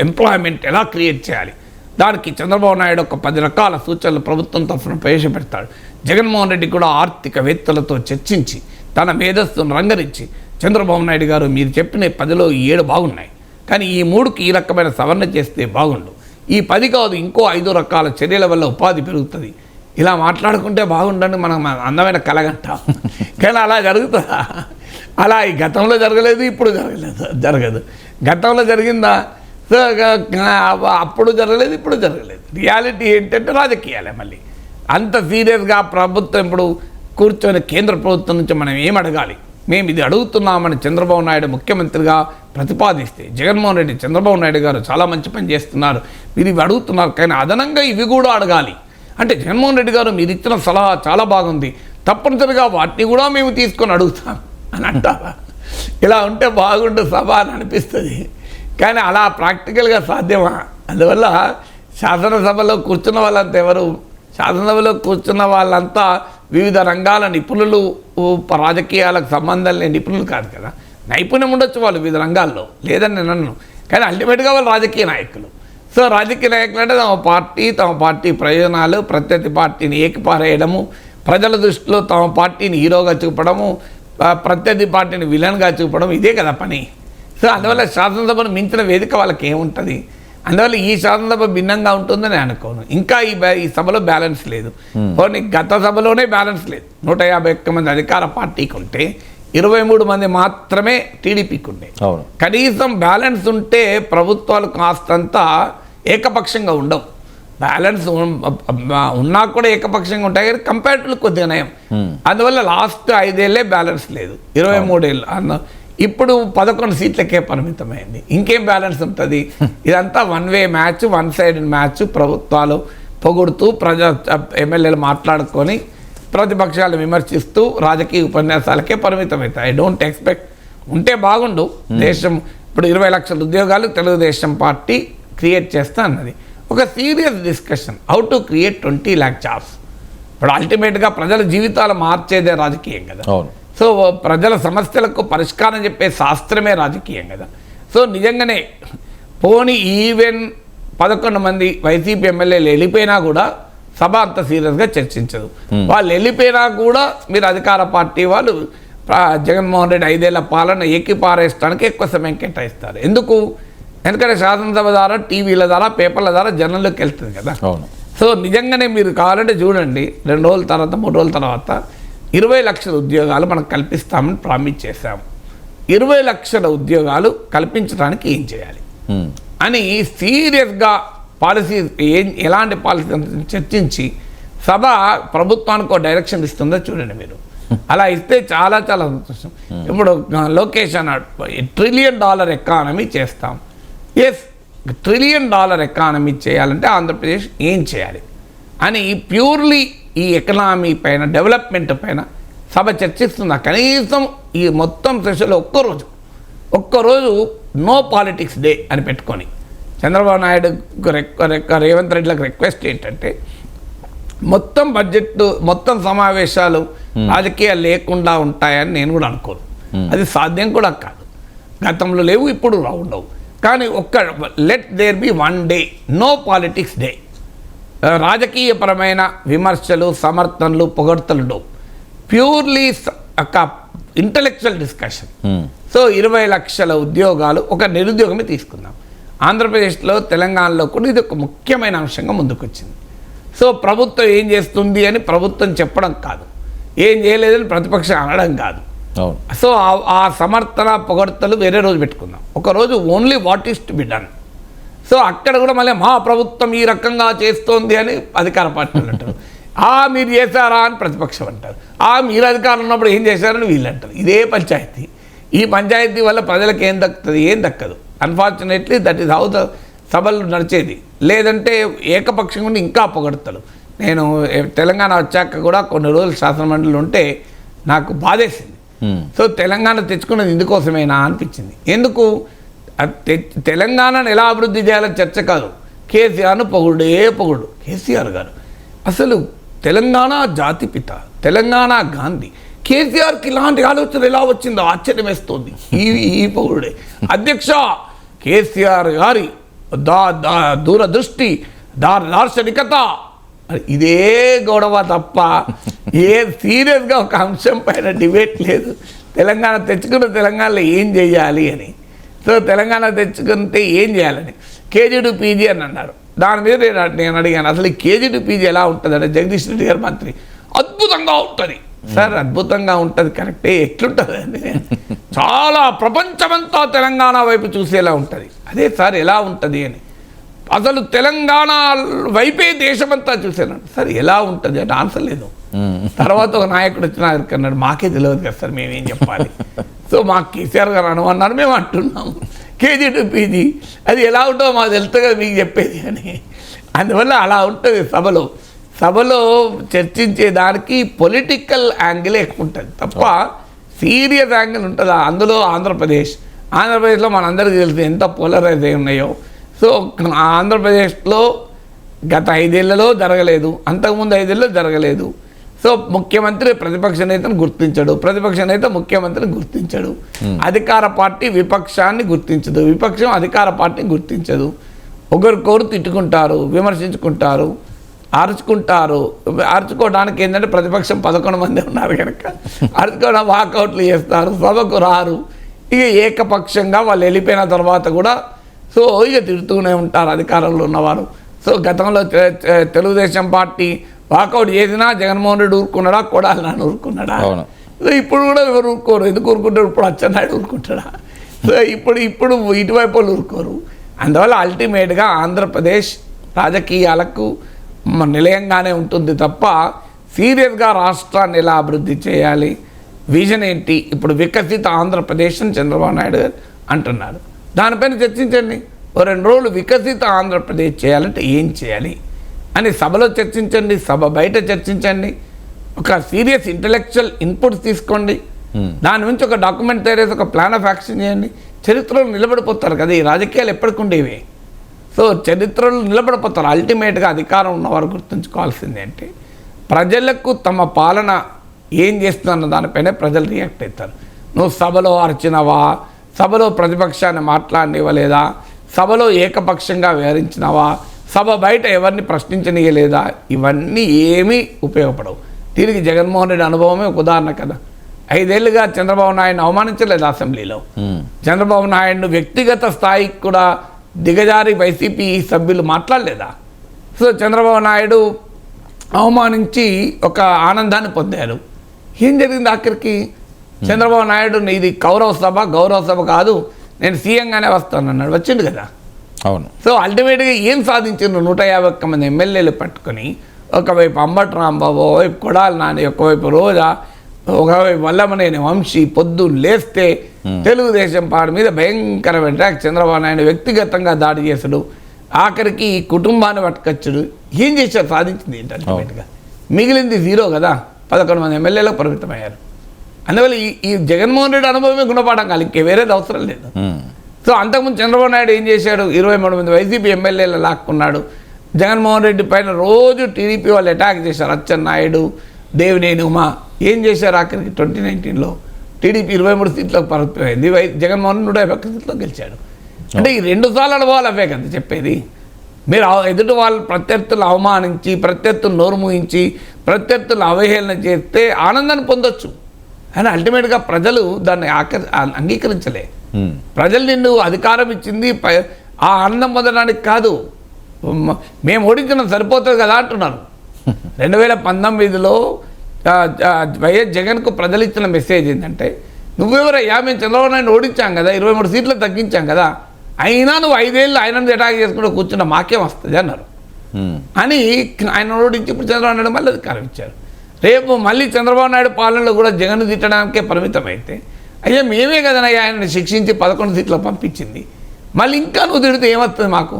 Speaker 2: ఎంప్లాయ్మెంట్ ఎలా క్రియేట్ చేయాలి, దానికి చంద్రబాబు నాయుడు ఒక 10 రకాల సూచనలు ప్రభుత్వం తరఫున ప్రవేశపెడతాడు. జగన్మోహన్ రెడ్డి కూడా ఆర్థికవేత్తలతో చర్చించి తన మేధస్సును రంగరించి చంద్రబాబు నాయుడు గారు మీరు చెప్పిన 10లో 7 బాగున్నాయి, కానీ ఈ 3కి ఈ రకమైన సవరణ చేస్తే బాగుండు, ఈ 10 కాదు ఇంకో 5 రకాల చర్యల వల్ల ఉపాధి పెరుగుతుంది, ఇలా మాట్లాడుకుంటే బాగుండని మనం అందమైన కలగంటాం. కానీ అలా జరుగుతుందా? అలా ఈ గతంలో జరగలేదు, ఇప్పుడు జరగదు. గతంలో జరిగిందా? సో అప్పుడు జరగలేదు, ఇప్పుడు జరగలేదు. రియాలిటీ ఏంటంటే రాజకీయాలే. మళ్ళీ అంత సీరియస్గా ప్రభుత్వం ఇప్పుడు కూర్చొని కేంద్ర ప్రభుత్వం నుంచి మనం ఏం అడగాలి, మేము ఇది అడుగుతున్నామని చంద్రబాబు నాయుడు ముఖ్యమంత్రిగా ప్రతిపాదిస్తే, జగన్మోహన్ రెడ్డి చంద్రబాబు నాయుడు గారు చాలా మంచి పని చేస్తున్నారు, మీరు ఇవి అడుగుతున్నారు కానీ అదనంగా ఇవి కూడా అడగాలి అంటే, జగన్మోహన్ రెడ్డి గారు మీరు ఇచ్చిన సలహా చాలా బాగుంది, తప్పనిసరిగా వాటిని కూడా మేము తీసుకొని అడుగుతాం అని అంటారా? ఇలా ఉంటే బాగుండు సభ అని అనిపిస్తుంది. కానీ అలా ప్రాక్టికల్గా సాధ్యమా? అందువల్ల శాసనసభలో కూర్చున్న వాళ్ళంతా ఎవరు? శాసనసభలో కూర్చున్న వాళ్ళంతా వివిధ రంగాల నిపుణులు, రాజకీయాలకు సంబంధం లేని నిపుణులు కాదు కదా. నైపుణ్యం ఉండొచ్చు వాళ్ళు వివిధ రంగాల్లో, లేదని నేను అన్నాను. కానీ అల్టిమేట్గా వాళ్ళు రాజకీయ నాయకులు. సో రాజకీయ నాయకులు అంటే తమ పార్టీ ప్రయోజనాలు, ప్రత్యర్థి పార్టీని ఏకిపారేయడము, ప్రజల దృష్టిలో తమ పార్టీని హీరోగా చూపడము, ప్రత్యర్థి పార్టీని విలన్గా చూపడం, ఇదే కదా పని. సో అందువల్ల శాసనసభను మించిన వేదిక వాళ్ళకి ఏముంటుంది? అందువల్ల ఈ శాసనసభ భిన్నంగా ఉంటుందని అనుకోను. ఇంకా ఈ సభలో బ్యాలెన్స్ లేదు. పోనీ గత సభలోనే బ్యాలెన్స్ లేదు. 151 మంది అధికార పార్టీకి ఉంటే 23 మంది మాత్రమే టీడీపీకి ఉండే. కనీసం బ్యాలెన్స్ ఉంటే ప్రభుత్వాలు కాస్తంత ఏకపక్షంగా ఉండవు. బ్యాలెన్స్ ఉన్నా కూడా ఏకపక్షంగా ఉంటాయి, కానీ కంపారిటివ్లీ కొద్దిగా నయం. అందువల్ల లాస్ట్ 5 ఏళ్ళే బ్యాలెన్స్ లేదు, 23 ఏళ్ళు. ఇప్పుడు 11 సీట్లకే పరిమితమైంది. ఇంకేం బ్యాలెన్స్ ఉంటుంది? ఇదంతా one way match, one side match. ప్రభుత్వాలు పొగుడుతూ ఎమ్మెల్యేలు మాట్లాడుకొని ప్రతిపక్షాలు విమర్శిస్తూ రాజకీయ ఉపన్యాసాలకే పరిమితమవుతాయి. I don't expect. ఉంటే బాగుండు. దేశం ఇప్పుడు 20 లక్షల ఉద్యోగాలు తెలుగుదేశం పార్టీ క్రియేట్ చేస్తా అన్నది. ఒక serious discussion how to create 20 lakh jobs. ఇప్పుడు అల్టిమేట్గా ప్రజల జీవితాలు మార్చేదే రాజకీయం కదా. సో ప్రజల సమస్యలకు పరిష్కారం చెప్పే శాస్త్రమే రాజకీయం కదా. సో నిజంగానే పోనీ ఈవెన్ 11 మంది వైసీపీ ఎమ్మెల్యేలు వెళ్ళిపోయినా కూడా సభ అంత సీరియస్గా చర్చించదు. వాళ్ళు వెళ్ళిపోయినా కూడా మీరు అధికార పార్టీ వాళ్ళు జగన్మోహన్ రెడ్డి 5 ఏళ్ల పాలన ఏకిపారేయడానికి ఎక్కువ సమయం కేటాయిస్తారు. ఎందుకు? ఎందుకంటే శాసనసభ ద్వారా, టీవీల ద్వారా, పేపర్ల ద్వారా జనంలోకి వెళ్తుంది కదా. సో నిజంగానే మీరు కావాలంటే చూడండి, 2 రోజుల తర్వాత 3 రోజుల తర్వాత 20 లక్షల ఉద్యోగాలు మనం కల్పిస్తామని ప్రామిస్ చేశాము. 20 లక్షల ఉద్యోగాలు కల్పించడానికి ఏం చేయాలి అని సీరియస్గా పాలసీ, ఎలాంటి పాలసీ చర్చించి సభ ప్రభుత్వానికి ఒక డైరెక్షన్ ఇస్తుందో చూడండి మీరు. అలా ఇస్తే చాలా చాలా సంతోషం. ఇప్పుడు లోకేష్ అన్నాడు $1 ట్రిలియన్ ఎకానమీ చేస్తాం. ఎస్, $1 ట్రిలియన్ ఎకానమీ చేయాలంటే ఆంధ్రప్రదేశ్ ఏం చేయాలి అని ప్యూర్లీ ఈ ఎకనామీ పైన, డెవలప్మెంట్ పైన సభ చర్చిస్తుందా? కనీసం ఈ మొత్తం సెషన్లో ఒక్కరోజు నో పాలిటిక్స్ డే అని పెట్టుకొని చంద్రబాబు నాయుడు రేవంత్ రెడ్డిలకు రిక్వెస్ట్ ఏంటంటే, మొత్తం బడ్జెట్, మొత్తం సమావేశాలు రాజకీయాలు లేకుండా ఉంటాయని నేను కూడా అనుకోను. అది సాధ్యం కూడా కాదు. గతంలో లేవు, ఇప్పుడు ఉండవు. కానీ let there be 1 day no politics day. రాజకీయపరమైన విమర్శలు, సమర్థనలు, పొగడ్తలు, ప్యూర్లీ ఒక ఇంటలెక్చువల్ డిస్కషన్. సో 20 లక్షల ఉద్యోగాలు, ఒక నిరుద్యోగమే తీసుకుందాం. ఆంధ్రప్రదేశ్లో, తెలంగాణలో కూడా ఇది ఒక ముఖ్యమైన అంశంగా ముందుకొచ్చింది. సో ప్రభుత్వం ఏం చేస్తుంది అని ప్రభుత్వం చెప్పడం కాదు, ఏం చేయలేదని ప్రతిపక్షం అనడం కాదు. సో ఆ సమర్థన, పొగడ్తలు వేరే రోజు పెట్టుకుందాం. ఒకరోజు only what is to be done. So అక్కడ కూడా మళ్ళీ మా ప్రభుత్వం ఈ రకంగా చేస్తోంది అని అధికార పార్టీలు అంటారు. మీరు చేశారా అని ప్రతిపక్షం అంటారు. మీరు అధికారం ఉన్నప్పుడు ఏం చేశారని వీళ్ళు అంటారు. ఇదే పంచాయతీ. ఈ పంచాయతీ వల్ల ప్రజలకు ఏం దక్కుతుంది? ఏం దక్కదు. Unfortunately that is how the సభలు నడిచేది. లేదంటే ఏకపక్షంగా ఉండి ఇంకా పొగడతాడు. నేను తెలంగాణ వచ్చాక కూడా కొన్ని రోజులు శాసనమండలిలో ఉంటే నాకు బాధేసింది. సో తెలంగాణ తెచ్చుకున్నది ఇందుకోసమేనా అనిపించింది. ఎందుకు? తెలంగాణను ఎలా అభివృద్ధి చేయాలని చర్చ కాదు. కేసీఆర్ను పొగుడు. కేసీఆర్ గారు అసలు తెలంగాణ జాతిపిత, తెలంగాణ గాంధీ. కేసీఆర్కి ఇలాంటి ఆలోచన ఎలా వచ్చిందో ఆశ్చర్యం వేస్తోంది. ఈ పొగుడే. అధ్యక్ష, కేసీఆర్ గారి దూరదృష్టి, దార్శనికత ఇదే గొడవ తప్ప ఏ సీరియస్గా ఒక అంశం పైన డిబేట్ లేదు. తెలంగాణ తెచ్చుకున్న తెలంగాణలో ఏం చేయాలి అని. సో తెలంగాణ తెచ్చుకుంటే ఏం చేయాలని కేజీ టు పీజీ అని అన్నారు. దాని మీద నేను అడిగాను, అసలు ఈ కేజీ టు పీజీ ఎలా ఉంటుంది అంటే జగదీష్ రెడ్డి గారు మంత్రి అద్భుతంగా ఉంటుంది సార్. అద్భుతంగా ఉంటుంది కరెక్టే, ఎట్లుంటుంది అండి? చాలా ప్రపంచమంతా తెలంగాణ వైపు చూసేలా ఉంటుంది. అదే సార్ ఎలా ఉంటుంది అని, అసలు తెలంగాణ వైపే దేశమంతా చూసేలా సార్ ఎలా ఉంటుంది అంటే ఆన్సర్ లేదు. తర్వాత ఒక నాయకుడు వచ్చిన అన్నాడు, మాకే తెలియదు కదా సార్, మేమేం చెప్పాలి. సో మాకు కేసీఆర్ గారు అనుమన్నారు, మేము అంటున్నాము కేజీ టు పీజీ అది ఎలా ఉంటుందో మాకు తెలుస్తుంది కదా మీకు చెప్పేది అని. అందువల్ల అలా ఉంటుంది సభలో చర్చించే దానికి పొలిటికల్ యాంగిల్ ఎక్కువ ఉంటుంది తప్ప సీరియస్ యాంగిల్ ఉంటుందా? అందులో ఆంధ్రప్రదేశ్లో మనందరికీ తెలుసు ఎంత పోలరైజ్ అయి ఉన్నాయో. సో ఆంధ్రప్రదేశ్లో గత 5 ఏళ్లలో జరగలేదు, అంతకుముందు 5 ఏళ్ళలో జరగలేదు. సో ముఖ్యమంత్రి ప్రతిపక్ష నేతను గుర్తించడు, ప్రతిపక్ష నేత ముఖ్యమంత్రిని గుర్తించడు, అధికార పార్టీ విపక్షాన్ని గుర్తించదు, విపక్షం అధికార పార్టీని గుర్తించదు. ఒకరికొకరు తిట్టుకుంటారు, విమర్శించుకుంటారు, అరుచుకోవడానికి ఏంటంటే ప్రతిపక్షం 11 మంది ఉన్నారు కనుక అరుచుకోవడం వాకౌట్లు చేస్తారు, సభకు రారు. ఇక ఏకపక్షంగా వాళ్ళు వెళ్ళిపోయిన తర్వాత కూడా సో ఇక తిడుతూనే ఉంటారు అధికారంలో ఉన్నవారు. సో గతంలో తెలుగుదేశం పార్టీ వాకౌట్ చేసినా జగన్మోహన్ రెడ్డి ఊరుకున్నాడా, కొడాలి నాన్న ఊరుకున్నాడా? ఇప్పుడు కూడా ఎవరు ఊరుకోరు. ఎందుకు ఊరుకుంటారు? ఇప్పుడు అచ్చెన్నాయుడు ఊరుకుంటాడా? సో ఇప్పుడు ఇటువైపు వాళ్ళు ఊరుకోరు. అందువల్ల అల్టిమేట్గా ఆంధ్రప్రదేశ్ రాజకీయాలకు నిలయంగానే ఉంటుంది తప్ప సీరియస్గా రాష్ట్రాన్ని ఎలా అభివృద్ధి చేయాలి, విజన్ ఏంటి, ఇప్పుడు వికసిత ఆంధ్రప్రదేశ్ అని చంద్రబాబు నాయుడు గారు అంటున్నారు. దానిపైన చర్చించండి. 2 రోజులు వికసిత ఆంధ్రప్రదేశ్ చేయాలంటే ఏం చేయాలి అని సభలో చర్చించండి, సభ బయట చర్చించండి, ఒక సీరియస్ ఇంటలెక్చువల్ ఇన్పుట్స్ తీసుకోండి, దాని నుంచి ఒక డాక్యుమెంట్ తయారు చేసి ఒక ప్లాన్ ఆఫ్ యాక్షన్ చేయండి. చరిత్రలో నిలబడిపోతారు కదా, ఈ రాజకీయాలు ఎప్పటికుండేవి. సో చరిత్రలో నిలబడిపోతారు. అల్టిమేట్గా అధికారం ఉన్నవారు గుర్తుంచుకోవాల్సింది అంటే ప్రజలకు తమ పాలన ఏం చేస్తున్న దానిపైనే ప్రజలు రియాక్ట్ అవుతారు. నువ్వు సభలో అర్చినవా, సభలో ప్రతిపక్షాన్ని మాట్లాడనివ్వలేదా, సభలో ఏకపక్షంగా వ్యవహరించినవా, సభ బయట ఎవరిని ప్రశ్నించనీయలేదా, ఇవన్నీ ఏమీ ఉపయోగపడవు. దీనికి జగన్మోహన్ రెడ్డి అనుభవమే ఒక ఉదాహరణ కదా. 5 ఏళ్ళుగా చంద్రబాబు నాయుడుని అవమానించలేదు అసెంబ్లీలో. చంద్రబాబు నాయుడును వ్యక్తిగత స్థాయికి కూడా దిగజారి వైసీపీ సభ్యులు మాట్లాడలేదా? సో చంద్రబాబు నాయుడు అవమానించి ఒక ఆనందాన్ని పొందారు. ఏం జరిగింది ఆఖరికి? చంద్రబాబు నాయుడు ఇది గౌరవ సభ కాదు, నేను సీఎంగానే వస్తానన్నాడు, వచ్చిండు కదా.
Speaker 1: అవును.
Speaker 2: సో అల్టిమేట్గా ఏం సాధించారు? 151 మంది ఎమ్మెల్యేలు పట్టుకొని ఒకవైపు అంబటి రాంబాబు, ఒకవైపు కొడాలి నాని, ఒకవైపు రోజా, ఒకవైపు వల్లమనేని వంశీ పొద్దున్న లేస్తే తెలుగుదేశం పార్టీ మీద భయంకరమైన అటాక్, చంద్రబాబు నాయుడు వ్యక్తిగతంగా దాడి చేశాడు, ఆఖరికి కుటుంబాన్ని పట్టుకొచ్చాడు. ఏం చేశారు? సాధించింది ఏంటి? అల్టిమేట్గా మిగిలింది 0 కదా. 11 మంది ఎమ్మెల్యేలకు పరిమితమయ్యారు. అందువల్ల ఈ జగన్మోహన్ రెడ్డి అనుభవమే గుణపాఠం కాదు, ఇంకే వేరేది అవసరం లేదు. సో అంతకుముందు చంద్రబాబు నాయుడు ఏం చేశాడు? 23 మంది వైసీపీ ఎమ్మెల్యేలు లాక్కున్నాడు. జగన్మోహన్ రెడ్డి పైన రోజు టీడీపీ వాళ్ళు అటాక్ చేశారు. అచ్చెన్నాయుడు, దేవినేని ఉమా ఏం చేశారు? ఆఖరికి 2019లో టీడీపీ 23 సీట్లకు పరిమితమైంది, జగన్మోహన్ 151 సీట్లకు గెలిచాడు. అంటే ఈ 2 సార్లు అనుభవాలు అవే కదా చెప్పేది. మీరు ఎదుటి వాళ్ళు ప్రత్యర్థులు అవమానించి, ప్రత్యర్థులు నోరు మూయించి, ప్రత్యర్థులు అవహేళన చేస్తే ఆనందాన్ని పొందొచ్చు, అని అల్టిమేట్గా ప్రజలు దాన్ని అంగీకరించలే. ప్రజలు నిన్ను అధికారం ఇచ్చింది ఆ ఆనందం పొందడానికి కాదు, మేము ఓడించడం సరిపోతుంది కదా అంటున్నారు. 2019లో వైఎస్ జగన్కు ప్రజలు ఇచ్చిన మెసేజ్ ఏంటంటే, నువ్వెవరయ్యా, మేము చంద్రబాబు నాయుడు ఓడించాం కదా, 23 సీట్లు తగ్గించాం కదా, అయినా నువ్వు 5 ఏళ్ళు ఆయనను అటాక్ చేసుకుంటూ కూర్చున్న మాకేం వస్తుంది అన్నారు. అని ఆయన ఓడించి ఇప్పుడు చంద్రబాబు నాయుడు మళ్ళీ అధికారం ఇచ్చారు. రేపు మళ్ళీ చంద్రబాబు నాయుడు పాలనలో కూడా జగన్ తిట్టడానికే పరిమితమైతే, అయ్యా మేమే కదనయ్యా ఆయనని శిక్షించి 11 సీట్లు పంపించింది, మళ్ళీ ఇంకా నువ్వు తిడితే ఏమవుతుంది మాకు,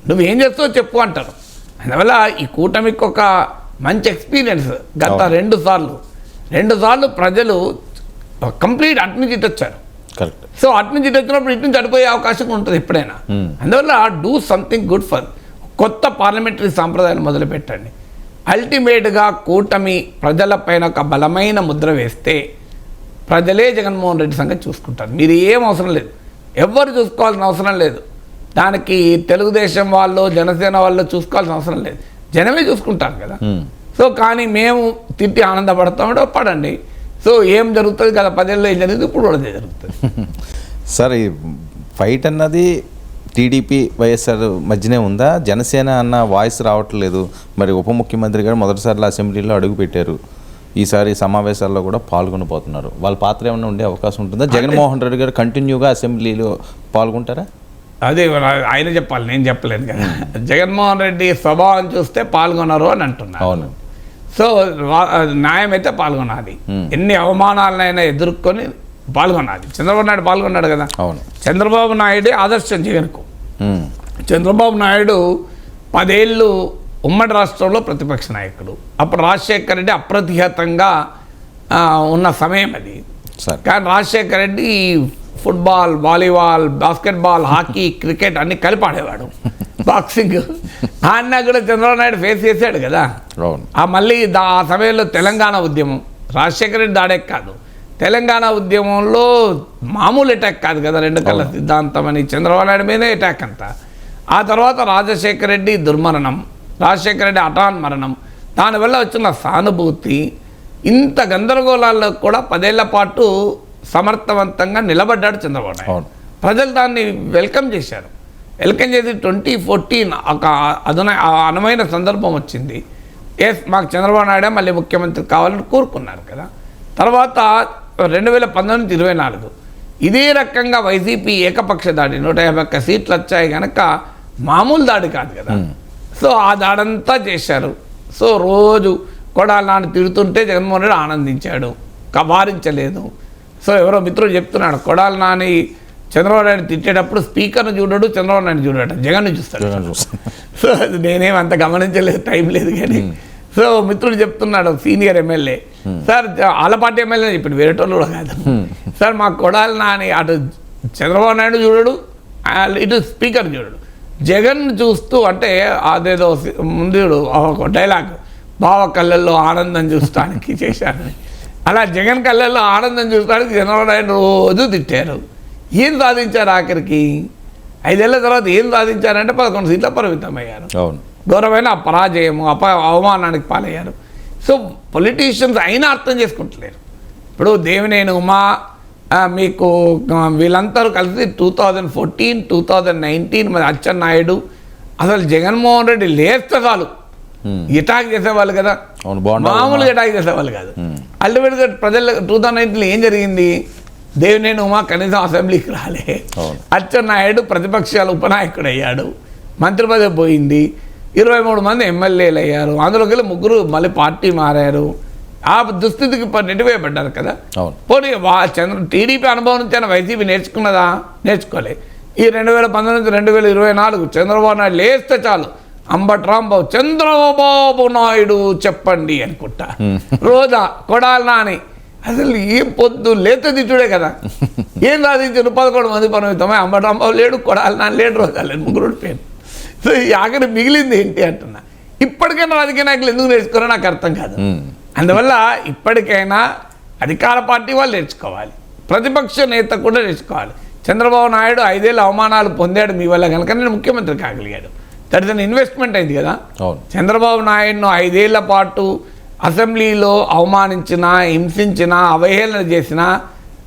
Speaker 2: నువ్వేం చేస్తావో చెప్పు అంటారు. అందువల్ల ఈ కూటమికి ఒక మంచి ఎక్స్పీరియన్స్. గత 2 సార్లు ప్రజలు కంప్లీట్ అటు నుంచి ఇటు వచ్చారు.
Speaker 1: కరెక్ట్.
Speaker 2: సో అటు నుంచి ఇటు వచ్చినప్పుడు ఇటు నుంచి అడిపోయే అవకాశం ఉంటుంది ఎప్పుడైనా. అందువల్ల డూ సంథింగ్ గుడ్ ఫర్ కొత్త పార్లమెంటరీ సాంప్రదాయాన్ని మొదలుపెట్టండి. అల్టిమేట్గా కూటమి ప్రజలపైన ఒక బలమైన ముద్ర వేస్తే ప్రజలే జగన్మోహన్ రెడ్డి సంగతి చూసుకుంటారు. మీరు ఏం అవసరం లేదు, ఎవ్వరు చూసుకోవాల్సిన అవసరం లేదు. దానికి తెలుగుదేశం వాళ్ళు, జనసేన వాళ్ళు చూసుకోవాల్సిన అవసరం లేదు. జనమే చూసుకుంటారు కదా. సో కానీ మేము తిట్టి ఆనందపడతామంటే పడండి. సో ఏం జరుగుతుంది కదా 10 ఏళ్ళలో ఏం జరిగింది ఇప్పుడు కూడా అదే జరుగుతుంది.
Speaker 1: సార్ ఈ ఫైట్ అన్నది టీడీపీ వైఎస్ఆర్ మధ్యనే ఉందా? జనసేన అన్న వాయిస్ రావట్లేదు. మరి ఉప ముఖ్యమంత్రి గారు మొదటిసారిలో అసెంబ్లీలో అడుగు పెట్టారు, ఈసారి సమావేశాల్లో కూడా పాల్గొనబోతున్నారు. వాళ్ళ పాత్ర ఏమైనా ఉండే అవకాశం ఉంటుందా? జగన్మోహన్ రెడ్డి గారు కంటిన్యూగా అసెంబ్లీలో పాల్గొంటారా?
Speaker 2: అదే ఆయన చెప్పాలి, నేను చెప్పలేను కదా. జగన్మోహన్ రెడ్డి స్వభావం చూస్తే పాల్గొనరు అని అంటున్నారు.
Speaker 1: అవును.
Speaker 2: సో న్యాయం అయితే పాల్గొనాలి. ఎన్ని అవమానాలనైనా ఎదుర్కొని పాల్గొనాలి. చంద్రబాబు నాయుడు పాల్గొన్నాడు కదా.
Speaker 1: అవును.
Speaker 2: చంద్రబాబు నాయుడే ఆదర్శం జగన్కు. చంద్రబాబు నాయుడు 10 ఏళ్ళు ఉమ్మడి రాష్ట్రంలో ప్రతిపక్ష నాయకుడు. అప్పుడు రాజశేఖర రెడ్డి అప్రతిహతంగా ఉన్న సమయం అది. కానీ Rajasekhara Reddy football, volleyball, basketball, hockey, cricket అన్ని కలిపి ఆడేవాడు. బాక్సింగ్ ఆయన కూడా చంద్రబాబు నాయుడు ఫేస్ చేశాడు కదా. మళ్ళీ ఆ సమయంలో తెలంగాణ ఉద్యమం, రాజశేఖర రెడ్డి దాడే కాదు, తెలంగాణ ఉద్యమంలో మామూలు అటాక్ కాదు కదా, 2 కళ్ళ సిద్ధాంతం అని చంద్రబాబు నాయుడు మీదే అటాక్ అంతా. ఆ తర్వాత రాజశేఖర రెడ్డి దుర్మరణం, రాజశేఖర రెడ్డి హఠాన్ మరణం, దానివల్ల వచ్చిన సానుభూతి, ఇంత గందరగోళాల్లో కూడా 10 ఏళ్ల పాటు సమర్థవంతంగా నిలబడ్డాడు చంద్రబాబు నాయుడు. ప్రజలు దాన్ని వెల్కమ్ చేశారు. వెల్కమ్ చేసి 2014 ఒక అనువైన సందర్భం వచ్చింది. మాకు చంద్రబాబు నాయుడే మళ్ళీ ముఖ్యమంత్రి కావాలని కోరుకున్నారు కదా. తర్వాత 2019-24 ఇదే రకంగా వైసీపీ ఏకపక్ష దాడి 151 సీట్లు వచ్చాయి కనుక మామూలు దాడి కాదు కదా. సో ఆ దాడంతా చేశారు. సో రోజు కొడాలి నాని తిడుతుంటే జగన్మోహన్ రెడ్డి ఆనందించాడు, వారించలేదు. సో ఎవరో మిత్రుడు చెప్తున్నాడు, కొడాలి నాని చంద్రబాబు నాయుడు తిట్టేటప్పుడు స్పీకర్ను చూడడు, చంద్రబాబు నాయుడు చూడట, జగన్ను చూస్తాడు. సో అది నేనేం అంత గమనించలేదు, టైం లేదు కానీ. సో మిత్రుడు చెప్తున్నాడు, senior MLA, sir Alapati MLA ఇప్పుడు వేరేటోళ్ళు కూడా కాదు సార్, మాకు కొడాలి నాని అటు చంద్రబాబు నాయుడు చూడడు, ఇటు స్పీకర్ చూడడు, జగన్ చూస్తూ, అంటే అదేదో ముందు ఒక డైలాగ్, బావ కళ్ళల్లో ఆనందం చూస్తానికి చేశాను, అలా జగన్ కళ్ళల్లో ఆనందం చూస్తానికి చంద్రబాబు నాయుడు రోజు తిట్టారు. ఏం సాధించారు ఆఖరికి? 5 ఏళ్ల తర్వాత ఏం సాధించారంటే 11 సీట్ల పరిమితమయ్యారు. ఘోరమైన పరాజయము, అవమానానికి పాలయ్యారు. సో పొలిటీషియన్స్ అయినా అర్థం చేసుకుంటలేరు. ఇప్పుడు దేవినేని ఉమా, మీకు వీళ్ళందరూ కలిసి 2014, 2019 మరి అచ్చెన్నాయుడు, అసలు జగన్మోహన్ రెడ్డి లేస్తే చాలు అటాక్ చేసేవాళ్ళు కదా, మామూలుగా అటాక్ చేసేవాళ్ళు కాదు. అల్టిమేట్గా ప్రజలు 2019 ఏం జరిగింది? దేవినేని ఉమా కనీసం అసెంబ్లీకి రాలే, అచ్చెన్నాయుడు ప్రతిపక్షాల ఉపనాయకుడు అయ్యాడు, మంత్రి పదవి పోయింది, 23 మంది ఎమ్మెల్యేలు అయ్యారు, అందులోకి వెళ్ళి 3 మళ్ళీ పార్టీ మారారు. ఆ దుస్థితికి నెట్టివేయబడ్డారు కదా. పోనీ టీడీపీ అనుభవం నుంచి అయినా వైసీపీ నేర్చుకున్నదా? నేర్చుకోలే. ఈ 2019-2024 చంద్రబాబు నాయుడు లేస్తే చాలు, అంబటి రాంబాబు చంద్రబాబు నాయుడు చెప్పండి అనుకుంటా, రోజా కొడాలి నాని, అసలు ఏం పొద్దు లేత తిట్టుడే కదా. ఏం సాధించారు? 11 మంది పరిమితమై అంబటి రాంబాబు లేడు, కొడాలి నాని లేడు, రోజా లేదు, 3 పేరు. సో ఈ ఆఖరి మిగిలింది ఏంటి అంటున్నా. ఇప్పటికైనా రాజకీయ నాయకులు ఎందుకు నేర్చుకోరో నాకు అర్థం కాదు. అందువల్ల ఇప్పటికైనా అధికార పార్టీ వాళ్ళు నేర్చుకోవాలి, ప్రతిపక్ష నేత కూడా నేర్చుకోవాలి. చంద్రబాబు నాయుడు 5 ఏళ్ళ అవమానాలు పొందాడు మీ వల్ల కనుక నేను ముఖ్యమంత్రి కాగలిగాడు. దట్ ఇస్ అన్ ఇన్వెస్ట్మెంట్ అయింది కదా. చంద్రబాబు నాయుడును 5 ఏళ్ల పాటు అసెంబ్లీలో అవమానించినా, హింసించినా, అవహేళన చేసినా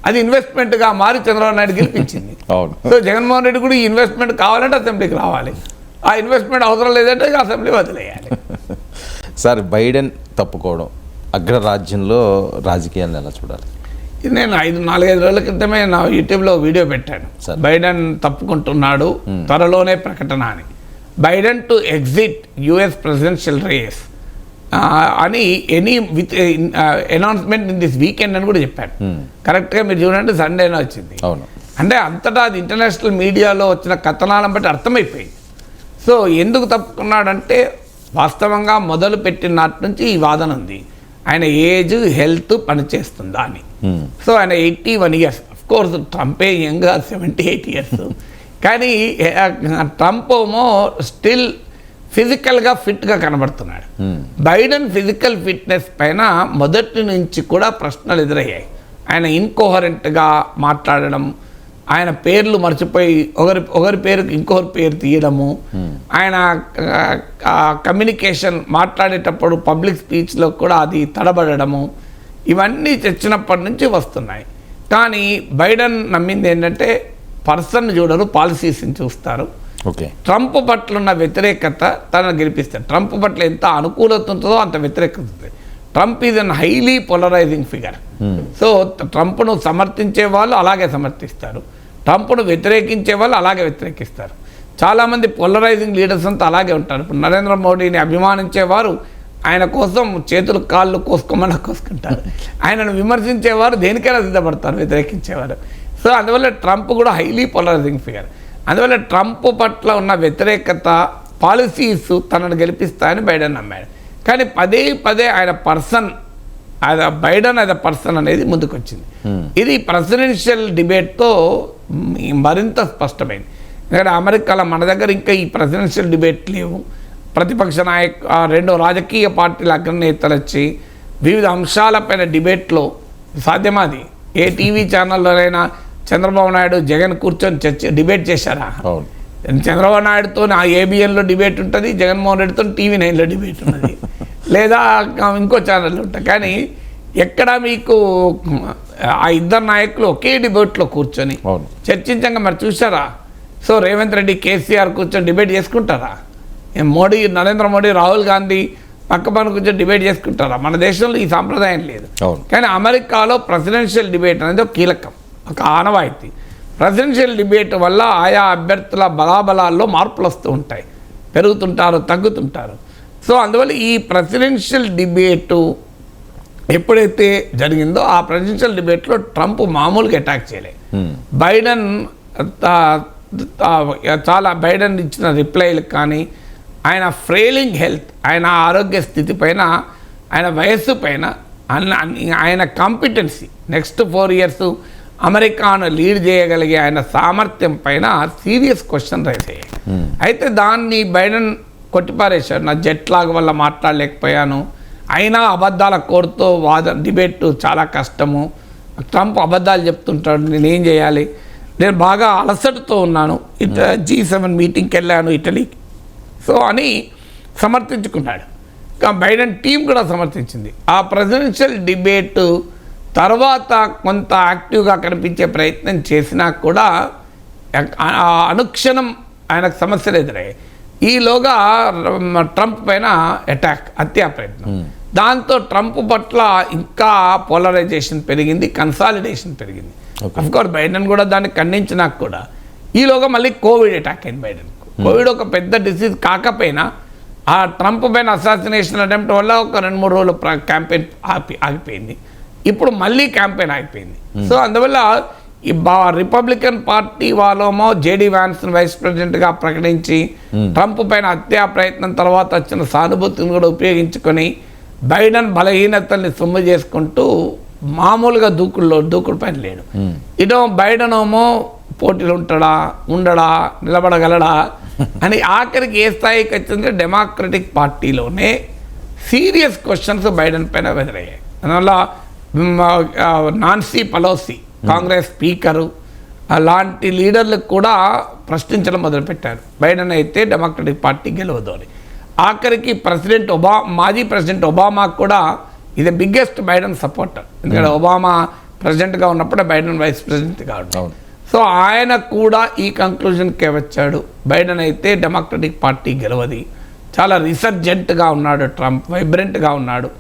Speaker 2: అది ఇన్వెస్ట్మెంట్గా మారి చంద్రబాబు నాయుడు గెలిపించింది. సో జగన్మోహన్ రెడ్డి కూడా ఈ ఇన్వెస్ట్మెంట్ కావాలంటే అసెంబ్లీకి రావాలి, ఆ ఇన్వెస్ట్మెంట్ అవసరం లేదంటే అసెంబ్లీ వదిలేయాలి.
Speaker 1: సార్ బైడెన్ తప్పుకోవడం, అగ్రరాజ్యంలో రాజకీయాలను ఎలా చూడాలి?
Speaker 2: నేను 4-5 రోజుల క్రితమే నా యూట్యూబ్లో వీడియో పెట్టాను, బైడెన్ తప్పుకుంటున్నాడు, త్వరలోనే ప్రకటన అని. Biden to exit US presidential race అని any with announcement in this weekend అని కూడా చెప్పాను. కరెక్ట్గా మీరు చూడండి, సండేనే వచ్చింది. అంటే అంతటా అది ఇంటర్నేషనల్ మీడియాలో వచ్చిన కథనాలను బట్టి అర్థమైపోయింది. సో ఎందుకు తప్పుకున్నాడంటే వాస్తవంగా మొదలు పెట్టిన నాటి నుంచి ఈ వాదన ఉంది, ఆయన ఏజ్ హెల్త్ పనిచేస్తుందా అని. సో ఆయన 81 years, అఫ్ కోర్స్ ట్రంపే యంగ్గా 78 years, కానీ ట్రంప్ ఏమో స్టిల్ ఫిజికల్గా ఫిట్గా కనబడుతున్నాడు. బైడెన్ ఫిజికల్ ఫిట్నెస్ పైన మొదటి నుంచి కూడా ప్రశ్నలు ఎదురయ్యాయి. ఆయన ఇన్కోహరెంట్గా మాట్లాడడం, ఆయన పేర్లు మర్చిపోయి ఒకరి పేరుకి ఇంకొకరి పేరు తీయడము, ఆయన కమ్యూనికేషన్ మాట్లాడేటప్పుడు పబ్లిక్ స్పీచ్లో కూడా అది తడబడము ఇవన్నీ తెచ్చినప్పటి నుంచి వస్తున్నాయి. కానీ బైడెన్ నమ్మింది ఏంటంటే పర్సన్ చూడరు, పాలసీస్ని చూస్తారు.
Speaker 1: ఓకే,
Speaker 2: ట్రంప్ పట్ల ఉన్న వ్యతిరేకత తనను గెలిపిస్తారు. ట్రంప్ పట్ల ఎంత అనుకూలత ఉంటుందో అంత వ్యతిరేకత ఉంటుంది. Trump is an highly polarising figure. So ట్రంప్ను సమర్థించే వాళ్ళు అలాగే సమర్థిస్తారు, ట్రంప్ను వ్యతిరేకించే వాళ్ళు అలాగే వ్యతిరేకిస్తారు. చాలామంది పోలరైజింగ్ లీడర్స్ అంతా అలాగే ఉంటారు. ఇప్పుడు నరేంద్ర మోడీని అభిమానించేవారు ఆయన కోసం చేతులు కాళ్ళు కోసుకోమని కోసుకుంటారు, ఆయనను విమర్శించేవారు దేనికైనా సిద్ధపడతారు, వ్యతిరేకించేవారు. సో అందువల్ల ట్రంప్ కూడా హైలీ పోలరైజింగ్ ఫిగర్. అందువల్ల ట్రంప్ పట్ల ఉన్న వ్యతిరేకత పాలసీస్ తనను గెలిపిస్తాయని బైడెన్ నమ్మాడు. కానీ పదే పదే ఆయన person Biden as a person అనేది ముందుకు వచ్చింది. ఇది ప్రెసిడెన్షియల్ డిబేట్తో మరింత స్పష్టమైంది. ఎందుకంటే అమెరికాలో మన దగ్గర ఇంకా ఈ ప్రెసిడెన్షియల్ డిబేట్ లేవు. ప్రతిపక్ష రెండు రాజకీయ పార్టీల అగ్రనేతలు వచ్చి వివిధ అంశాలపైన డిబేట్లో సాధ్యమాది ఏ టీవీ ఛానల్లోనైనా చంద్రబాబు నాయుడు జగన్ కూర్చొని డిబేట్ చేశారా? చంద్రబాబు నాయుడుతో ఏబిఎన్లో డిబేట్ ఉంటుంది, జగన్మోహన్ రెడ్డితో టీవీ9లో డిబేట్ ఉన్నది, లేదా ఇంకో ఛానల్ ఉంటుంది. కానీ ఎక్కడ మీకు ఆ ఇద్దరు నాయకులు ఒకే డిబేట్లో కూర్చొని చర్చించంగా మరి చూసారా? సో రేవంత్ రెడ్డి కేసీఆర్ కూర్చొని డిబేట్ చేసుకుంటారా? మోడీ నరేంద్ర మోడీ రాహుల్ గాంధీ పక్క కూర్చొని డిబేట్ చేసుకుంటారా? మన దేశంలో ఈ సాంప్రదాయం లేదు. కానీ అమెరికాలో ప్రెసిడెన్షియల్ డిబేట్ అనేది ఒక కీలకం, ఒక ఆనవాయితీ. ప్రెసిడెన్షియల్ డిబేట్ వల్ల ఆయా అభ్యర్థుల బలాబలాల్లో మార్పులు వస్తూ ఉంటాయి, పెరుగుతుంటారు, తగ్గుతుంటారు. సో అందువల్ల ఈ ప్రెసిడెన్షియల్ డిబేటు ఎప్పుడైతే జరిగిందో ఆ ప్రెసిడెన్షియల్ డిబేట్లో ట్రంప్ మామూలుగా అటాక్ చేయలే. బైడెన్ బైడెన్ ఇచ్చిన రిప్లైలకు కానీ ఆయన ఫ్రెయిలింగ్ హెల్త్, ఆయన ఆరోగ్య స్థితి పైన, ఆయన వయస్సు పైన, ఆయన కాంపిటెన్సీ నెక్స్ట్ 4 years అమెరికాను లీడ్ చేయగలిగే ఆయన సామర్థ్యం పైన సీరియస్ క్వశ్చన్ రైజ్ అయ్యాయి. అయితే దాన్ని బైడెన్ కొట్టిపారేశాడు. నా జెట్ లాగ్ వల్ల మాట్లాడలేకపోయాను, అయినా అబద్ధాల కోరుతో డిబేట్ చాలా కష్టము, ట్రంప్ అబద్ధాలు చెప్తుంటాడు, నేనేం చేయాలి, నేను బాగా అలసటతో ఉన్నాను, G7 మీటింగ్కి వెళ్ళాను ఇటలీకి, సో అని సమర్థించుకున్నాడు. బైడెన్ టీం కూడా సమర్థించింది. ఆ ప్రెసిడెన్షియల్ డిబేట్ తర్వాత కొంత యాక్టివ్గా కనిపించే ప్రయత్నం చేసినా కూడా అనుక్షణం ఆయనకు సమస్యలు ఎదురయ్యాయి. ఈలోగా ట్రంప్ పైన హత్యా ప్రయత్నం, దాంతో ట్రంప్ పట్ల ఇంకా పోలరైజేషన్ పెరిగింది, కన్సాలిడేషన్ పెరిగింది. అఫ్కోర్స్ బైడెన్ కూడా దాన్ని ఖండించినా కూడా ఈలోగా మళ్ళీ కోవిడ్ అటాక్ అయింది బైడెన్కు. కోవిడ్ ఒక పెద్ద డిసీజ్ కాకపోయినా ఆ ట్రంప్ పైన అసాసినేషన్ అటెంప్ట్ వల్ల ఒక 2-3 రోజులు క్యాంపెయిన్ ఆగిపోయింది. ఇప్పుడు మళ్ళీ క్యాంపెయిన్ ఆగిపోయింది. సో అందువల్ల ఈ రిపబ్లికన్ పార్టీ వాళ్ళేమో జేడీ వ్యాన్స్ని వైస్ ప్రెసిడెంట్గా ప్రకటించి ట్రంప్ పైన హత్యా ప్రయత్నం తర్వాత వచ్చిన సానుభూతిని కూడా ఉపయోగించుకొని బైడెన్ బలహీనతల్ని సొమ్ము చేసుకుంటూ మామూలుగా దూకుడు పైన లేడు. ఇటో బైడెన్ ఏమో పోటీలు ఉండడా నిలబడగలడా అని ఆఖరికి ఏ స్థాయికి వచ్చిందంటే డెమోక్రటిక్ పార్టీలోనే సీరియస్ క్వశ్చన్స్ బైడెన్ పైన ఎదురయ్యాయి. అందువల్ల నాన్సీ పెలోసి కాంగ్రెస్ స్పీకరు అలాంటి లీడర్లకు కూడా ప్రశ్నించడం మొదలుపెట్టారు, బైడెన్ అయితే డెమోక్రటిక్ పార్టీ గెలవదు అని. ఆఖరికి మాజీ ప్రెసిడెంట్ ఒబామా కూడా ఇది బిగ్గెస్ట్ బైడెన్ సపోర్టర్, ఎందుకంటే ఒబామా ప్రెసిడెంట్గా ఉన్నప్పుడే బైడెన్ వైస్ ప్రెసిడెంట్గా ఉంటాడు. సో ఆయన కూడా ఈ కంక్లూజన్కే వచ్చాడు, బైడెన్ అయితే డెమోక్రటిక్ పార్టీ గెలవది, చాలా రిసర్జెంట్గా ఉన్నాడు ట్రంప్, వైబ్రెంట్గా ఉన్నాడు,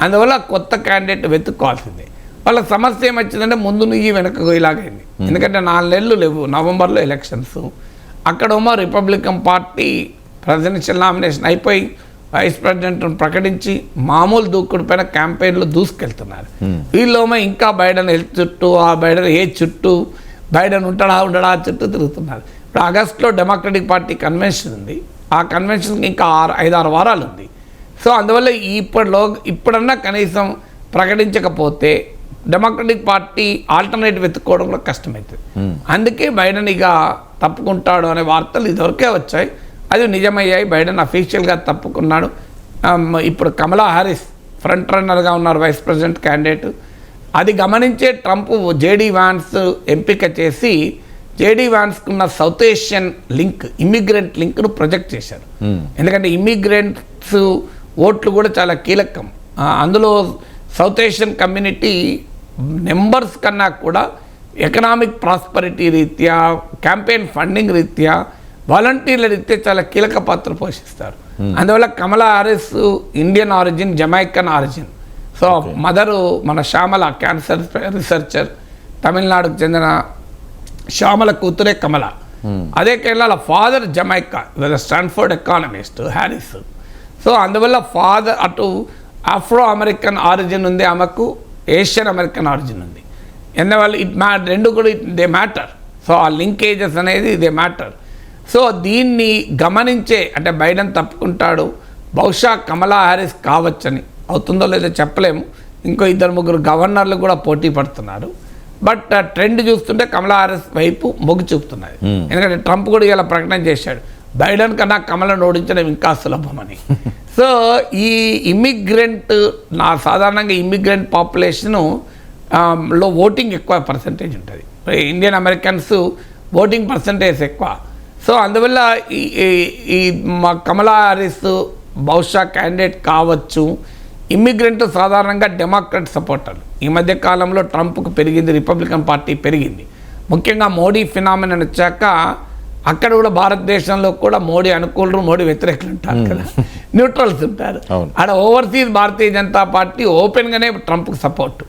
Speaker 2: అందువల్ల కొత్త క్యాండిడేట్ వెతుక్కోవాల్సిందే. వాళ్ళ సమస్య ఏమొచ్చిందంటే ముందు నుంచి వెనకకు ఇలాగైంది. ఎందుకంటే 4 నెలలు లేవు, నవంబర్లో ఎలక్షన్స్, అక్కడేమో రిపబ్లికన్ పార్టీ ప్రెసిడెన్షియల్ నామినేషన్ అయిపోయి వైస్ ప్రెసిడెంట్ ప్రకటించి మామూలు దూకుడు పైన క్యాంపెయిన్లో దూసుకెళ్తున్నారు. వీళ్ళేమో ఇంకా బైడెన్ హెల్త్ చుట్టూ, ఆ బైడెన్ ఏ చుట్టూ, బైడెన్ ఉండడా చుట్టూ తిరుగుతున్నారు. ఇప్పుడు ఆగస్టులో డెమోక్రటిక్ పార్టీ కన్వెన్షన్ ఉంది, ఆ కన్వెన్షన్కి ఇంకా 5-6 వారాలు ఉంది. సో అందువల్ల ఇప్పుడన్నా కనీసం ప్రకటించకపోతే డెమోక్రటిక్ పార్టీ ఆల్టర్నేటివ్ వెతుక్కోవడం కూడా కష్టమవుతుంది. అందుకే బైడెన్ ఇక తప్పుకుంటాడు అనే వార్తలు ఇదివరకే వచ్చాయి, అది నిజమయ్యాయి. బైడెన్ అఫీషియల్గా తప్పుకున్నాడు. ఇప్పుడు కమలా హారిస్ ఫ్రంట్ రన్నర్గా ఉన్నారు వైస్ ప్రెసిడెంట్ క్యాండిడేట్. అది గమనించే ట్రంప్ జేడీ వ్యాన్స్ ఎంపిక చేసి జేడీ వ్యాన్స్కున్న సౌత్ ఏషియన్ లింక్, ఇమ్మిగ్రెంట్ లింక్ను ప్రొజెక్ట్ చేశారు. ఎందుకంటే ఇమ్మిగ్రెంట్స్ ఓట్లు కూడా చాలా కీలకం. అందులో సౌత్ ఏషియన్ కమ్యూనిటీ నెంబర్స్ కన్నా కూడా ఎకనామిక్ ప్రాస్పరిటీ రీత్యా, క్యాంపెయిన్ ఫండింగ్ రీత్యా, వాలంటీర్ల రీత్యా చాలా కీలక పాత్ర పోషిస్తారు. అందువల్ల Kamala Harris Indian origin, Jamaican origin. So mother మన శ్యామల క్యాన్సర్ రీసెర్చర్, తమిళనాడుకు చెందిన శ్యామల కూతురే కమల. అదే Kerala father Jamaica, Stanford economist Harris. So అందువల్ల ఫాదర్ అటు ఆఫ్రో అమెరికన్ ఆరిజిన్ ఉంది ఆమెకు, ఏషియన్ అమెరికన్ ఆరిజిన్ ఉంది. ఎందువల్ల రెండు కూడా దే మ్యాటర్. సో ఆ లింకేజెస్ అనేది దే మ్యాటర్. సో దీన్ని గమనించే, అంటే బైడెన్ తప్పుకుంటాడు, బహుశా కమలా హ్యారిస్ కావచ్చని, అవుతుందో లేదో చెప్పలేము. ఇంకో 2-3 గవర్నర్లు కూడా పోటీ పడుతున్నారు. బట్ ట్రెండ్ చూస్తుంటే కమలా హ్యారిస్ వైపు మొగ్గు చూపుతున్నది. ఎందుకంటే ట్రంప్ కూడా ఇలా ప్రకటన చేశాడు, బైడెన్ కన్నా కమలను ఓడించడం ఇంకా సులభమని. సో ఈ ఇమ్మిగ్రెంట్, సాధారణంగా ఇమ్మిగ్రెంట్ పాపులేషను లో ఓటింగ్ ఎక్కువ పర్సంటేజ్ ఉంటుంది. ఇండియన్ అమెరికన్స్ ఓటింగ్ పర్సంటేజ్ ఎక్కువ. సో అందువల్ల ఈ కమలా హారిస్ బహుశా క్యాండిడేట్ కావచ్చు. ఇమ్మిగ్రెంట్ సాధారణంగా డెమోక్రాట్ సపోర్టర్లు. ఈ మధ్య కాలంలో ట్రంప్కు పెరిగింది, రిపబ్లికన్ పార్టీ పెరిగింది. ముఖ్యంగా మోడీ ఫినామినన్ వచ్చాక అక్కడ కూడా భారతదేశంలో కూడా మోడీ అనుకూలరు, మోడీ వ్యతిరేకులు ఉంటారు కదా, న్యూట్రల్స్ ఉంటారు. ఆడ overseas Bharatiya Janata party ఓపెన్గానే ట్రంప్కు support.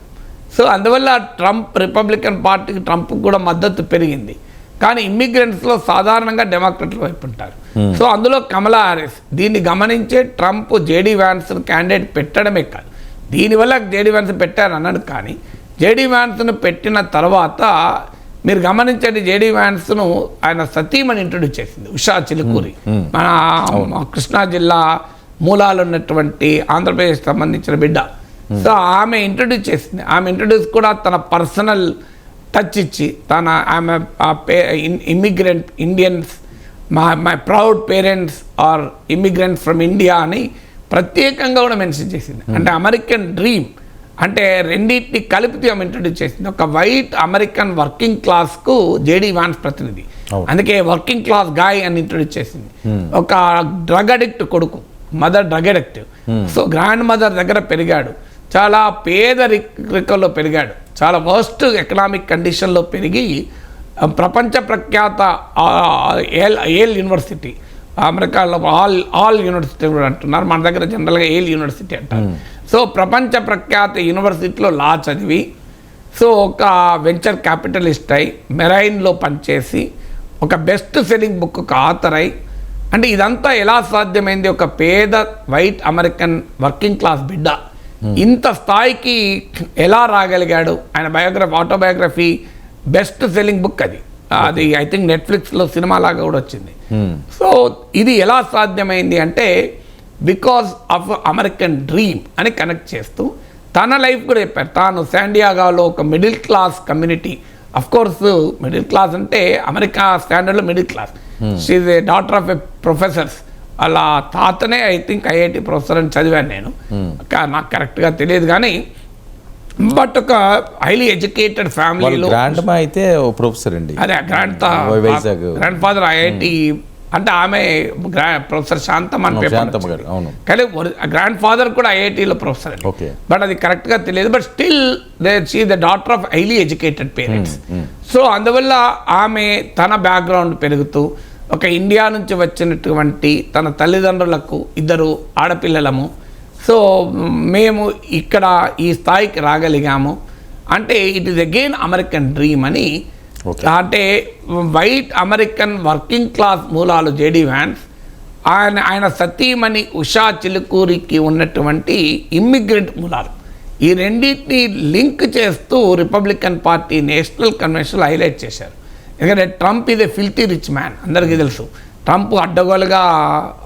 Speaker 2: So అందువల్ల ట్రంప్, రిపబ్లికన్ పార్టీకి ట్రంప్కి కూడా మద్దతు పెరిగింది. కానీ ఇమ్మిగ్రెంట్స్లో సాధారణంగా డెమోక్రట్ల వైపు ఉంటారు. సో అందులో కమలా హారిస్. దీన్ని గమనించే ట్రంప్ జేడీ వ్యాన్స్ను క్యాండిడేట్ పెట్టడమే కాదు, దీనివల్ల జేడీ వ్యాన్స్ పెట్టారు అన్నాడు. కానీ జేడీ వ్యాన్స్ను పెట్టిన తర్వాత మీరు గమనించండి, జేడీ వ్యాన్స్ను ఆయన సతీమణి ఇంట్రొడ్యూస్ చేసింది, ఉషా చిలుకూరి. మన కృష్ణా జిల్లా మూలాలు ఉన్నటువంటి ఆంధ్రప్రదేశ్ సంబంధించిన బిడ్డ. సో ఆమె ఇంట్రొడ్యూస్ చేసింది. ఆమె ఇంట్రొడ్యూస్ కూడా తన పర్సనల్ టచ్ ఇచ్చి, ఆమె immigrant Indians, my proud parents are immigrants from India అని ప్రత్యేకంగా కూడా మెన్షన్ చేసింది. అంటే అమెరికన్ డ్రీమ్ అంటే రెండింటిని కలిపి ఆమె ఇంట్రొడ్యూస్ చేసింది. ఒక వైట్ అమెరికన్ వర్కింగ్ క్లాస్కు జేడీ వ్యాన్స్ ప్రతినిధి, అందుకే వర్కింగ్ క్లాస్ గాయ్ అని ఇంట్రొడ్యూస్ చేసింది. ఒక డ్రగ్ అడిక్ట్ కొడుకు, mother drug addict. So grandmother దగ్గర పెరిగాడు, చాలా పేదరికంలో పెరిగాడు, చాలా వర్స్ట్ ఎకనామిక్ కండిషన్లో పెరిగి ప్రపంచ ప్రఖ్యాత ఏల్ యూనివర్సిటీ, అమెరికాలో ఆల్ యూనివర్సిటీ కూడా అంటున్నారు, మన దగ్గర జనరల్గా ఏల్ యూనివర్సిటీ అంటారు. సో ప్రపంచ ప్రఖ్యాత యూనివర్సిటీలో లా చదివి, సో ఒక వెంచర్ క్యాపిటలిస్ట్ అయి, మెరైన్లో పనిచేసి, ఒక బెస్ట్ సెల్లింగ్ బుక్ ఆథర్ అయి, అంటే ఇదంతా ఎలా సాధ్యమైంది? ఒక పేద వైట్ అమెరికన్ వర్కింగ్ క్లాస్ బిడ్డ ఇంత స్థాయికి ఎలా రాగలిగాడు? ఆయన ఆటోబయోగ్రఫీ బెస్ట్ సెల్లింగ్ బుక్ అది ఐ థింక్ నెట్ఫ్లిక్స్లో సినిమా లాగా కూడా వచ్చింది. సో ఇది ఎలా సాధ్యమైంది అంటే బికాస్ ఆఫ్ అమెరికన్ డ్రీమ్ అని కనెక్ట్ చేస్తూ తన లైఫ్ కూడా చెప్పారు. తాను శాండియాగోలో ఒక middle class community, of course middle class అంటే అమెరికా స్టాండర్డ్లో middle class. She is a daughter of a professors. అలా తాతనే ఐ థింక్ ఐఐటి ప్రొఫెసర్ అని చదివాను నేను, నాకు కరెక్ట్గా తెలియదు కానీ, బట్ ఒక హైలీ ఎడ్యుకేటెడ్ ఫ్యామిలీలో
Speaker 1: అయితే ప్రొఫెసర్ అండి.
Speaker 2: అదే గ్రాండ్ ఫాదర్ ఐఐటి, అంటే ఆమె ప్రొఫెసర్ శాంతమన్ పేపర్, కానీ గ్రాండ్ ఫాదర్ కూడా ఐఐటిలో ప్రొఫెసర్ అండి. బట్ అది కరెక్ట్గా తెలియదు. But still she the daughter of highly educated parents. So అందువల్ల ఆమె తన బ్యాక్గ్రౌండ్ పెరుగుతూ, ఒక ఇండియా నుంచి వచ్చినటువంటి తన తల్లిదండ్రులకు 2 ఆడపిల్లలము, సో మేము ఇక్కడ ఈ స్థాయికి రాగలిగాము అంటే it is again American dream అని. అంటే వైట్ అమెరికన్ వర్కింగ్ క్లాస్ మూలాలు జేడీ వ్యాన్స్, ఆయన సతీమణి ఉషా చిలుకూరికి ఉన్నటువంటి ఇమ్మిగ్రెంట్ మూలాలు, ఈ రెండింటిని లింక్ చేస్తూ రిపబ్లికన్ పార్టీ నేషనల్ కన్వెన్షన్లో హైలైట్ చేశారు. ఎందుకంటే Trump is a filthy rich man, అందరికీ తెలుసు. ట్రంప్ అడ్డగోలుగా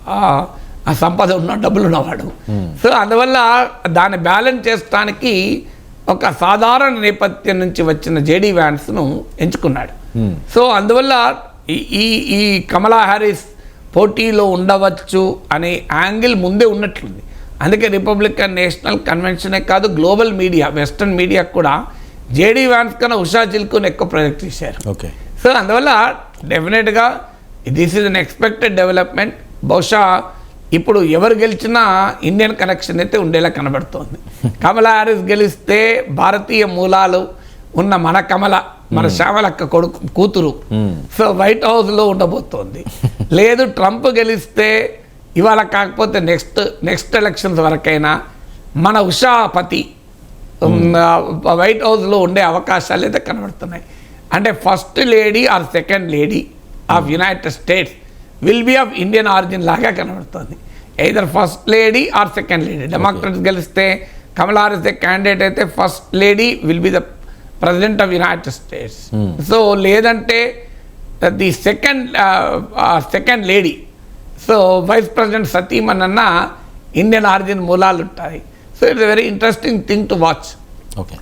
Speaker 2: ఆ సంపద ఉన్న డబ్బులు ఉన్నవాడు. సో అందువల్ల దాన్ని బ్యాలెన్స్ చేయడానికి ఒక సాధారణ నేపథ్యం నుంచి వచ్చిన జేడీ వ్యాన్స్ను ఎంచుకున్నాడు. సో అందువల్ల ఈ కమలా హ్యారిస్ పోటీలో ఉండవచ్చు అనే యాంగిల్ ముందే ఉన్నట్లుంది. అందుకే రిపబ్లికన్ నేషనల్ కన్వెన్షనే కాదు, గ్లోబల్ మీడియా, వెస్టర్న్ మీడియా కూడా జేడీ వ్యాన్స్ కన్నా ఉషా చిలుకూరిని ఎక్కువ ప్రొజెక్ట్ చేశారు.
Speaker 1: ఓకే.
Speaker 2: సో అందువల్ల డెఫినెట్గా this is an expected development. బహుశా ఇప్పుడు ఎవరు గెలిచినా ఇండియన్ కనెక్షన్ అయితే ఉండేలా కనబడుతోంది. కమలా హ్యారిస్ గెలిస్తే భారతీయ మూలాలు ఉన్న మన శ్యామలక్క కూతురు సో వైట్ హౌస్లో ఉండబోతోంది. లేదు ట్రంప్ గెలిస్తే ఇవాళ కాకపోతే నెక్స్ట్ ఎలక్షన్స్ వరకైనా మన ఉషాపతి వైట్ హౌస్లో ఉండే అవకాశాలు అయితే కనబడుతున్నాయి. అంటే first lady or second lady of United States will be of Indian origin లాగా కనబడుతుంది. Either first lady or second lady. Democrats గెలిస్తే కమలా హ్యారిస్ క్యాండిడేట్ అయితే first lady will be the president of United States. So లేదంటే the second lady so vice president సతీమణి అన్న Indian origin మూలాలు ఉంటాయి. So it's very interesting thing to watch.
Speaker 1: Okay.